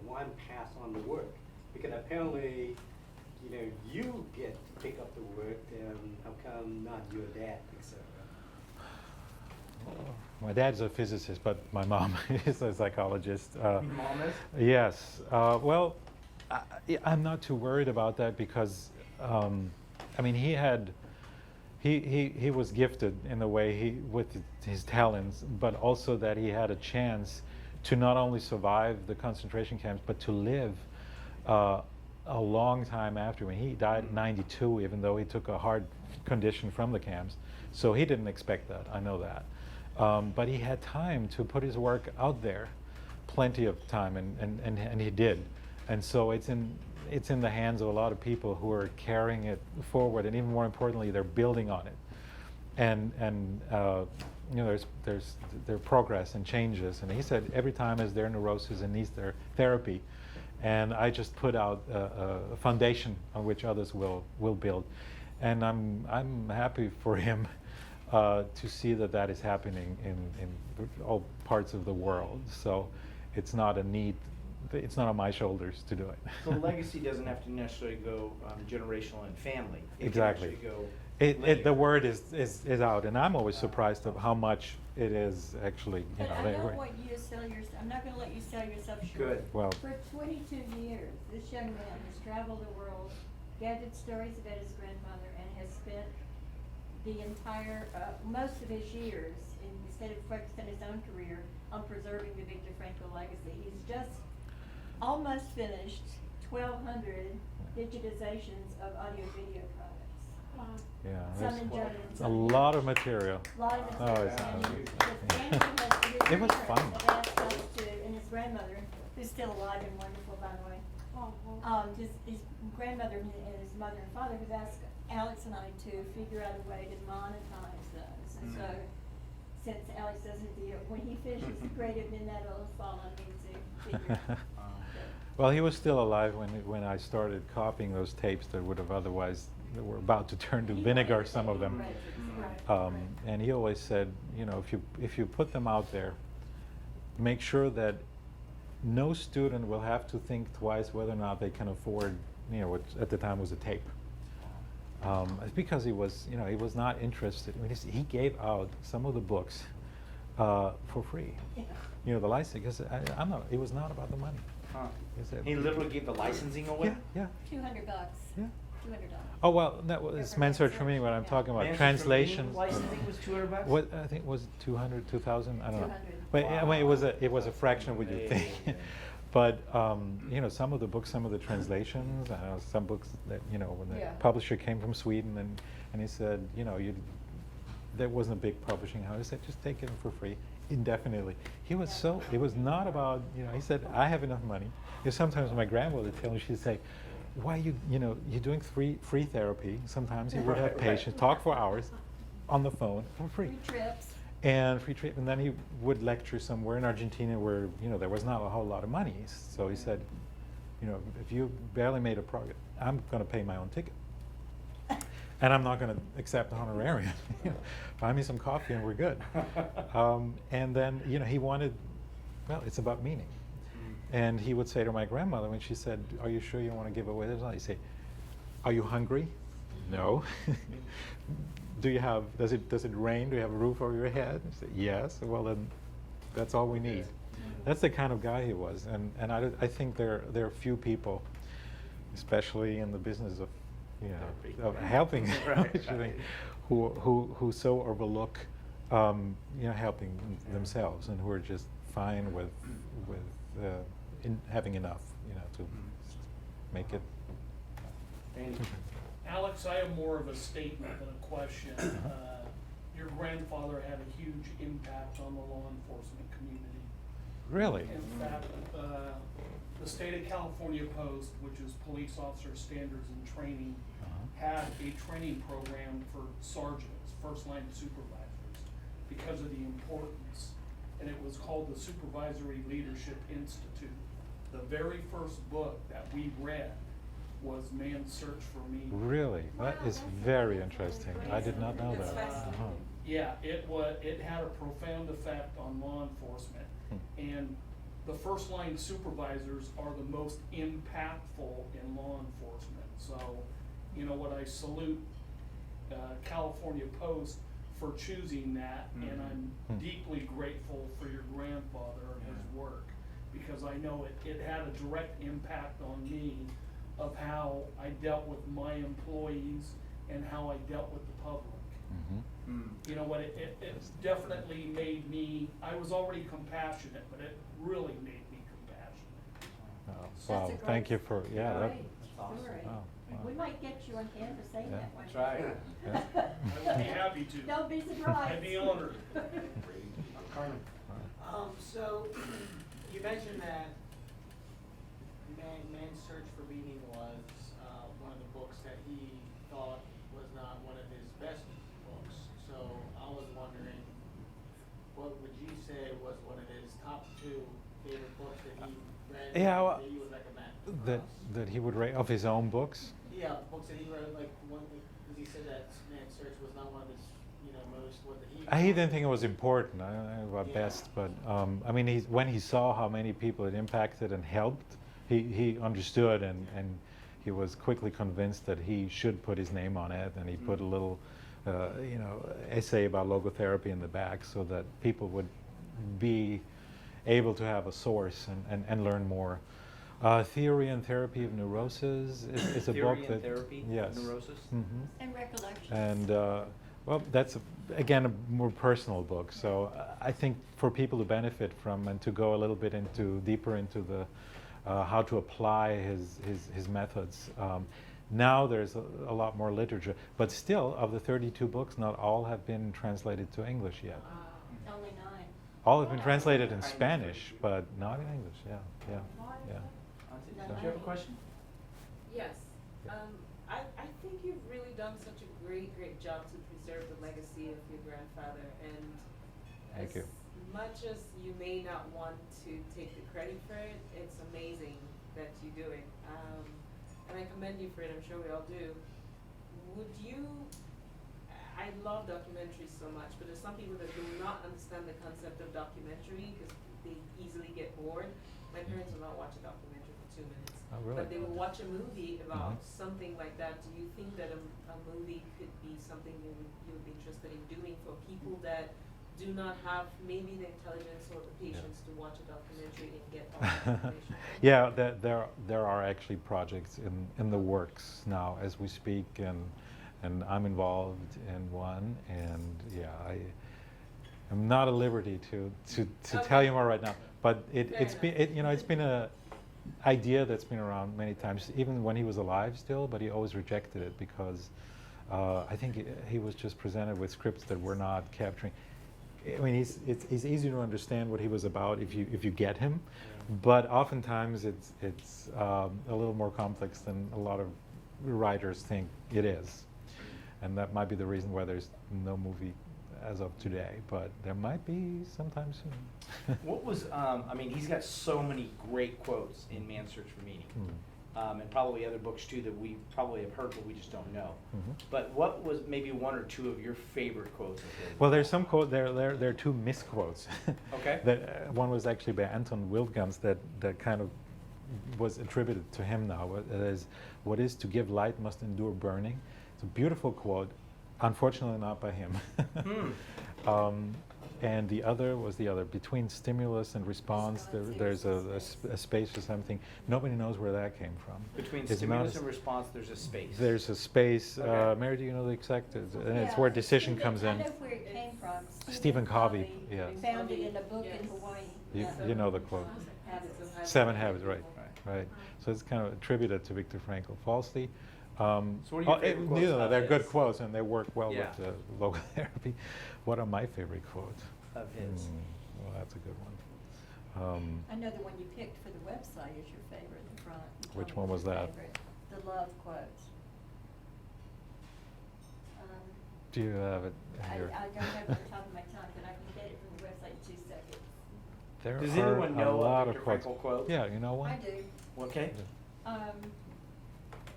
one pass on the work? Because apparently you know, you get to pick up the work, how come not your dad picks up? My dad's a physicist, but my mom is a psychologist. Mom is? Yes. Well, I'm not too worried about that because, I mean, he was gifted in the way with his talents, but also that he had a chance to not only survive the concentration camps, but to live a long time after. When he died in '92, even though he took a hard condition from the camps, so he didn't expect that. I know that. But he had time to put his work out there, plenty of time, and he did. And so it's in the hands of a lot of people who are carrying it forward, and even more importantly, they're building on it. And you know, there's progress and changes. And he said every time is their neurosis and needs their therapy, and I just put out a foundation on which others will build. And I'm happy for him. To see that is happening in all parts of the world. So it's not it's not on my shoulders to do it. So legacy doesn't have to necessarily go generational and family. It Exactly. Can actually go The linear. word is out, and I'm always surprised of how much it is actually, you But know. I don't want you to sell I'm not gonna let you sell yourself short. Good. Well, For 22 years, this young man has traveled the world, gathered stories about his grandmother, and has spent the entire, most of his years, instead of focusing on his own career, on preserving the Viktor Frankl legacy. He's just almost finished 1,200 digitizations of audio-video products. Wow. yeah, Some there's in German, a some in lot of English. material. A lot of Oh, material. it's And amazing. his family has- his It was parents fun. have asked us to, and his grandmother, who's still alive and wonderful, by the way, Oh, oh. his grandmother and his mother and father have asked Alex and I to figure out a way to monetize those. And so, since Alex doesn't do it, when he finishes the creative, then that'll fall on me to figure out. Well, he was still alive when I started copying those tapes that would have otherwise, that were about to turn to He vinegar, wanted some to of them. erase it. Right. Right. And he always said, you know, if you put them out there, make sure that no student will have to think twice whether or not they can afford, you know, what at the time was a tape. It's because he was, you know, he was not interested. I mean, he gave out some of the books for free. Yeah. You know, the license. Because I'm not. It was not about the money. Huh. He said- He literally gave the licensing away? Yeah. $200. Yeah. $200. Oh well, that was Different Mansard for me. What I'm translation, talking about Mansard translation. Tremaine licensing was $200? What I think was 200, 2,000. I don't know. 200. But I mean, it was a That's fraction of what you think. amazing. But you know, some of the books, some of the translations. I know some books that, you know, when the Yeah. publisher came from Sweden and he said, you know, there wasn't a big publishing house. He said, just take it for free indefinitely. He was so. It was not about, you know. He said, I have enough money. Because sometimes my grandmother would tell me, she'd say, why you're doing free therapy. Sometimes he would have Right, right. patients talk for hours on the phone for free. Free trips. And free treatment. And then he would lecture somewhere in Argentina where, you know, there was not a whole lot of money. So he said, you know, if you barely made a progress, I'm going to pay my own ticket. And I'm not going to accept a honorarium. You know, buy me some coffee and we're good. And then, you know, he wanted, well, it's about meaning. And he would say to my grandmother when she said, are you sure you want to give away this? He'd say, are you hungry? No. Do you have, does it rain? Do you have a roof over your head? I said, yes. Well, then that's all we need. That's the kind of guy he was. And I think there are few people, especially in the business of, you know, of helping, Right. who so overlook, you know, helping themselves and who are just fine with having enough, you know, to make it. Randy? Alex, I have more of a statement than a question. Your grandfather had a huge impact on the law enforcement community. Really? In fact, the State of California Post, which is Police Officer Standards and Training, had a training program for sergeants, first-line supervisors, because of the importance. And it was called the Supervisory Leadership Institute. The very first book that we read was Man's Search for Meaning. Really? That is very interesting. I did not know that. Uh-huh. Yeah, it had a profound effect on law enforcement. And the first line supervisors are the most impactful in law enforcement. So, you know what, I salute California Post for choosing that, and I'm deeply grateful for your grandfather and his work, because I know it had a direct impact on me of how I dealt with my employees and how I dealt with the public. You know what, it definitely made me, I was already compassionate, but it really made me compassionate. Oh, That's wow, a great thank you for, yeah, that, Great story. wow, wow. We might get you on camera saying Yeah. that one. That's right. Yeah. I would be happy to. Don't be surprised. I'd be honored. Carmen. So, you mentioned that Man's Search for Meaning was one of the books that he thought was not one of his best books. So I was wondering, what would you say was one of his top 2 favorite books that he read Yeah, well, that you would recommend? for that, us? that he would rate of his own books? Yeah, books that he read, like one, because he said that Man's Search was not one of his, most what He didn't think it was important. I don't know about Yeah. best, but I mean, when he saw how many people it impacted and helped, he understood, and he was quickly convinced that he should put his name on it, and he put a little, essay about logotherapy in the back, so that people would be able to have a source and learn more. Theory and Therapy of Neurosis is a book Theory that and Therapy yes. of Neurosis? And recollections. And well, that's again a more personal book. So I think for people to benefit from and to go a little bit deeper into the how to apply his methods. Now there's a lot more literature, but still, of the 32 books, not all have been translated to English yet. Only 9. All have been translated in Spanish, but not in English. Yeah. Did you have a question? Yes. I think you've really done such a great job to preserve the legacy of your grandfather. And Thank you. as much as you may not want to take the credit for it, it's amazing that you do it. And I commend you for it. I'm sure we all do. I love documentaries so much, but there's some people that do not understand the concept of documentary because they easily get bored. My parents will not watch a documentary for 2 minutes. Oh, really? But they will watch a movie about Mhm. something like that. Do you think that a movie could be something you would be interested in doing for people that do not have maybe the intelligence or the patience to watch a documentary and get all the information? Yeah, there are actually projects in the works now as we speak, and I'm involved in one, and yeah, I'm not at liberty to tell you more right now, but it's been a idea that's been around many times, even when he was alive still, but he always rejected it because I think he was just presented with scripts that were not capturing. I mean, it's easy to understand what he was about if you get him, but oftentimes it's a little more complex than a lot of writers think it is, and that might be the reason why there's no movie as of today, but there might be sometime soon. What was, I mean, he's got so many great quotes in Man's Search for Meaning. And probably other books too that we probably have heard, but we just don't know. But what was maybe 1 or 2 of your favorite quotes of his? Well, there's some quote. There are 2 misquotes. Okay. That one was actually by Anton Wildgans that kind of was attributed to him now. It is, "What is to give light must endure burning." It's a beautiful quote, unfortunately not by him. And the other was between stimulus and response. There's a space or something. Nobody knows where that came from. Between It's stimulus not- and response, there's a space. There's a space. Okay. Mary, do you know the exact? And it's Yeah, where decision Stephen- comes in. I know where it came from. Stephen Covey, yeah. Found it in a book in Yes. Hawaii. You know the quote. Habits of Habits. 7 Habits, right. Right. Right. So it's kind of attributed to Viktor Frankl falsely. So what are your favorite quotes Neither, about they're good his? quotes and they work well Yeah. with logotherapy. What are my favorite quotes? Of his. Well, that's a good one. I know the one you picked for the website is your favorite, the front. You told Which me one it's was your that? favorite. The love quotes. Do you have it I here? don't have it on the top of my tongue, but I can get it from the website in 2 seconds. There Does are anyone know a lot Viktor of quotes. Frankl quotes? Yeah, you know one? I do. Okay. Um,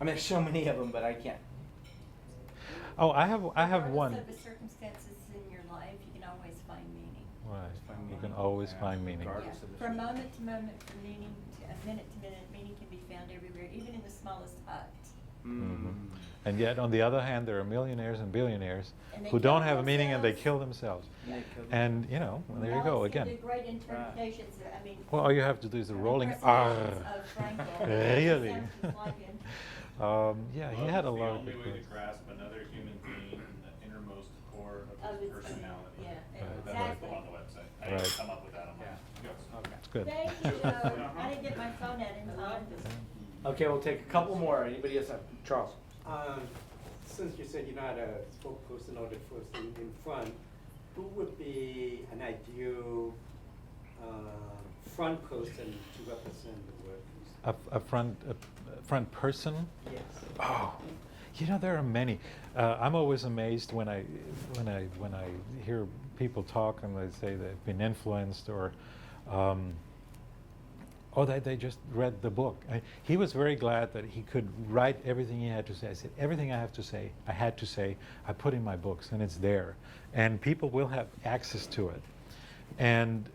I mean, there's so many of them, but I can't. Oh, I have one. Regardless of the circumstances in your life, you can always find meaning. Right. Find meaning. can always Yeah, find meaning. regardless of the From situation. moment to moment, from meaning to minute, meaning can be found everywhere, even in the smallest hut. Mhm. And yet, on the other hand, there are millionaires and billionaires And they who kill don't have a meaning and they themselves. kill themselves. Yeah, it could be. And, you know, there you go Alex again. did great interpretations, I mean. Well, all you have to do is a rolling impersonations R. of Frankel. Really? Sounds just like him. Yeah, he Love had a is lot of the good only way quotes. to grasp another human being in the innermost core of Of his its personality. being, yeah, Right. That's exactly. on the website. I Right. didn't come up with that on my Yeah. notes. Okay. It's good. Thank you, Joe. I didn't get my phone out in time. Okay, we'll take a couple more. Anybody else? Charles? Since you said you're not a spokesperson or the person in front, who would be an ideal front person to represent the work? A front person? Yes. Oh, you know, there are many. I'm always amazed when I hear people talk and they say they've been influenced or they just read the book. He was very glad that he could write everything he had to say. I said, everything I have to say, I had to say, I put in my books, and it's there. And people will have access to it. And,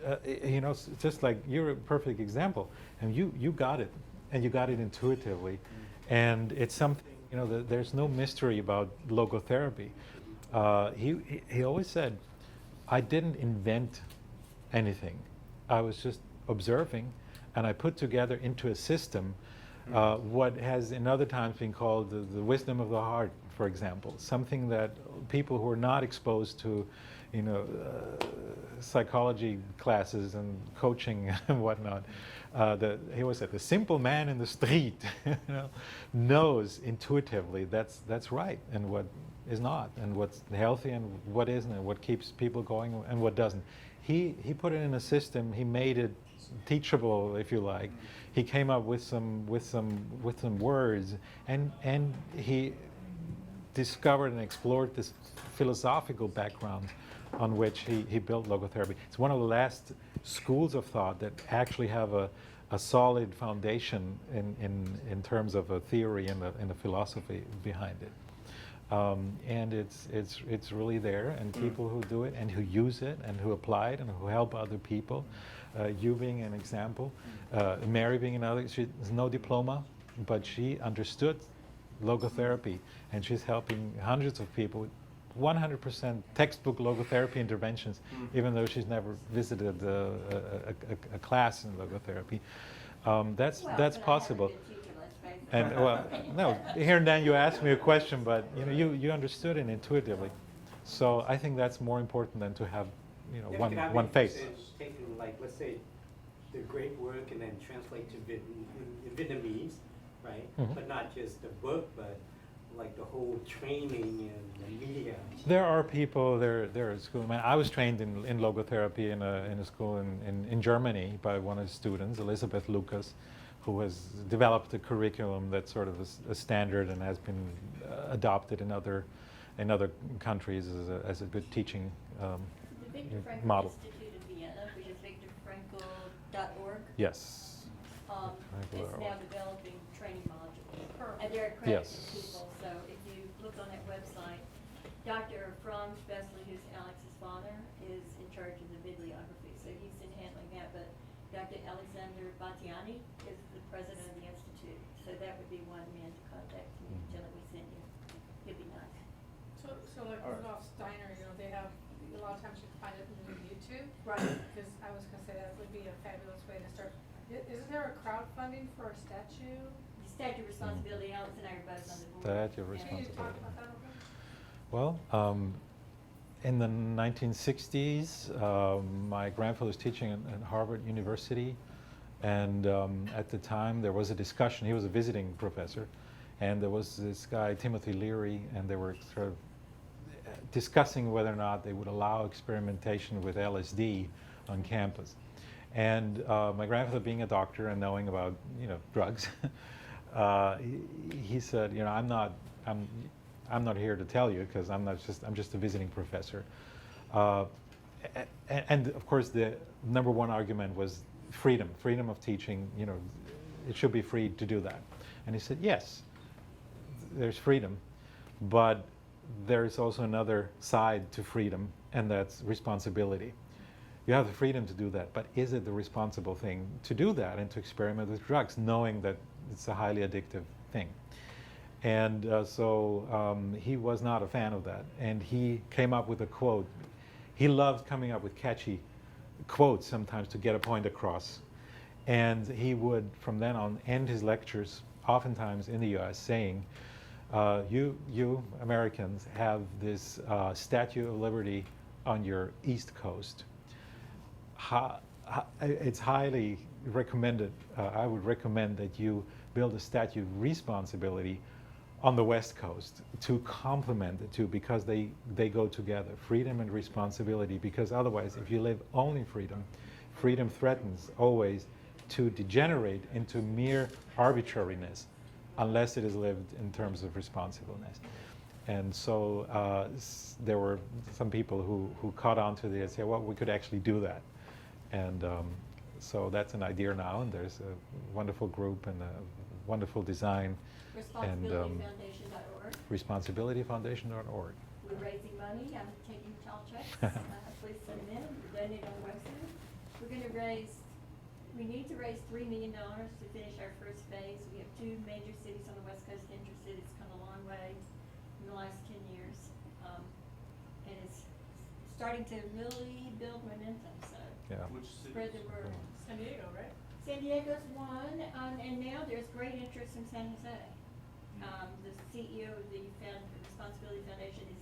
you know, just like you're a perfect example. And you got it, and you got it intuitively. And it's something, you know, there's no mystery about logotherapy. He always said, I didn't invent anything. I was just observing, and I put together into a system what has in other times been called the wisdom of the heart, for example. Something that people who are not exposed to, you know, psychology classes and coaching and whatnot, he always said, the simple man in the street you know, knows intuitively that's right and what is not, and what's healthy and what isn't, and what keeps people going and what doesn't. He put it in a system. He made it teachable, if you like. He came up with some words, and he discovered and explored this philosophical background on which he built logotherapy. It's one of the last schools of thought that actually have a solid foundation in terms of a theory and a philosophy behind it. And it's really there, and people who do it and who use it and who apply it and who help other people. You being an example, Mary being another. She has no diploma, but she understood logotherapy, and she's helping hundreds of people with 100% textbook logotherapy interventions, even though she's never visited a class in logotherapy. That's possible. And well, no, here and then you ask me a question, but you know, you understood it intuitively. So I think that's more important than to have, you know, one face. Taking, like, let's say, the great work and then translate to Vietnamese, right? Mhm. But not just the book, but like the whole training and the media. There are people there at school. I mean, I was trained in logotherapy in a school in Germany by one of the students, Elizabeth Lucas, who has developed a curriculum that's sort of a standard and has been adopted in other countries as a good teaching The Viktor Frankl model. Institute of Vienna, which is victorfrankl.org. Yes. Is Frankl.org. now developing training modules. Perfect. And they're accredited Yes. people, so if you look on that website, Dr. Franz Vesely, who's Alex's father, is in charge of the bibliography, so he's been handling that, but Dr. Alexander Batiani is the president of the institute, so that would be one man to contact, and you tell him we sent you. It'd be nice. So like All right. Rudolph Steiner, you know, they have, a lot of times you can find it on YouTube. Right. Because I was gonna say that would be a fabulous way to start. Isn't there a crowdfunding for a statue? The statute of responsibility, Alex and I are both on the board. Statute of Yeah. Can you talk responsibility. about that a bit? Well, in the 1960s, my grandfather was teaching at Harvard University, and at the time there was a discussion. He was a visiting professor, and there was this guy, Timothy Leary, and they were sort of discussing whether or not they would allow experimentation with LSD on campus. And my grandfather, being a doctor and knowing about, you know, drugs, he said, you know, I'm not here to tell you, because I'm just a visiting professor. And of course, the number one argument was freedom of teaching. You know, it should be free to do that. And he said, yes, there's freedom, but there's also another side to freedom, and that's responsibility. You have the freedom to do that, but is it the responsible thing to do that and to experiment with drugs, knowing that it's a highly addictive thing? And he was not a fan of that. And he came up with a quote. He loved coming up with catchy quotes sometimes to get a point across. And he would, from then on, end his lectures, oftentimes in the US, saying, you Americans have this Statue of Liberty on your East Coast. It's highly recommended, I would recommend that you build a statue of responsibility on the West Coast to complement the two, because they go together, freedom and responsibility, because otherwise if you live only freedom, freedom threatens always to degenerate into mere arbitrariness unless it is lived in terms of responsibleness. And so there were some people who caught on to this and said, well, we could actually do that. And so that's an idea now, and there's a wonderful group and a wonderful design. ResponsibilityFoundation.org. ResponsibilityFoundation.org. We're raising money. I'm taking tall checks. Please send them in. We're donating on the website. We're going to we need to raise $3 million to finish our first phase. We have 2 major cities on the West Coast interested. It's come a long way in the last 10 years. And it's starting to really build momentum. So Yeah. Which city? spread the word. San Diego, right? San Diego's one, and now there's great interest in San Jose. The CEO of the Responsibility Foundation is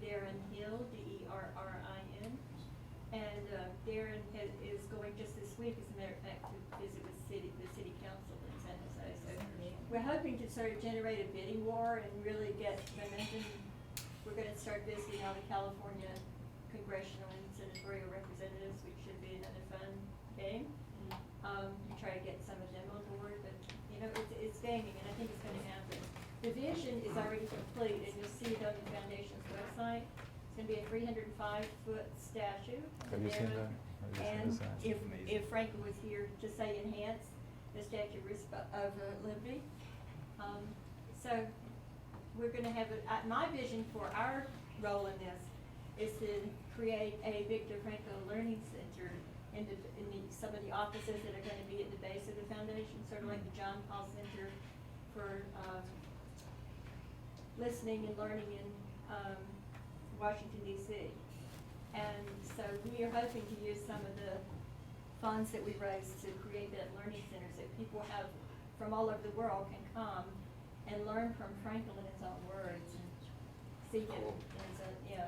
Darren Hill, D-E-R-R-I-N. And Darren is going just this week, as a matter of fact, to visit with the city council in San Jose. So we're hoping to sort of generate a bidding war and really get momentum. We're going to start visiting all the California congressional and senatorial representatives, which should be another fun game. To try to get some of them on board, but it's gaining, and I think it's going to happen. The vision is already complete, and you'll see it on the foundation's website. It's going to be a 305-foot statue. Have you seen that? And if Franklin was here to say enhance the Statue of Liberty. So we're going to have my vision for our role in this is to create a Viktor Frankl Learning Center in some of the offices that are going to be at the base of the foundation, sort of like the John Paul Center for listening and learning in Washington, D.C. And so we are hoping to use some of the funds that we raised to create that learning center so people from all over the world can come and learn from Frankl in his own words and see him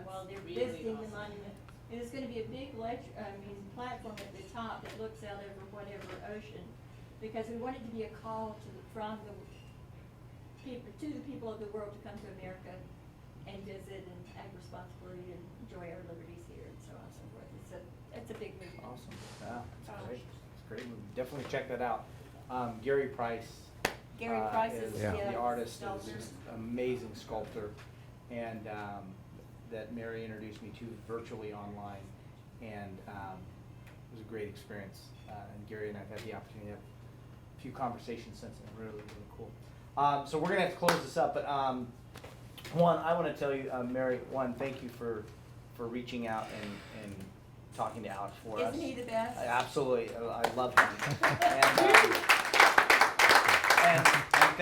while they're Really visiting the awesome. monument. And it's going to be a big platform at the top that looks out over whatever ocean, because we want it to be a call to the people of the world to come to America and visit and act responsibly and enjoy our liberties here and so on and so forth. It's a big movement. Awesome. Yeah, that's great. It's a great movie. Definitely check that out. Gary Price. Gary Price is the artist, is sculptor. an amazing sculptor, and that Mary introduced me to virtually online, and it was a great experience. And Gary and I've had the opportunity to have a few conversations since then. Really, really cool. So we're gonna have to close this up, but one, I want to tell you, Mary, thank you for reaching out and talking to Alex for us. Isn't he the best? Absolutely, I love him. And thank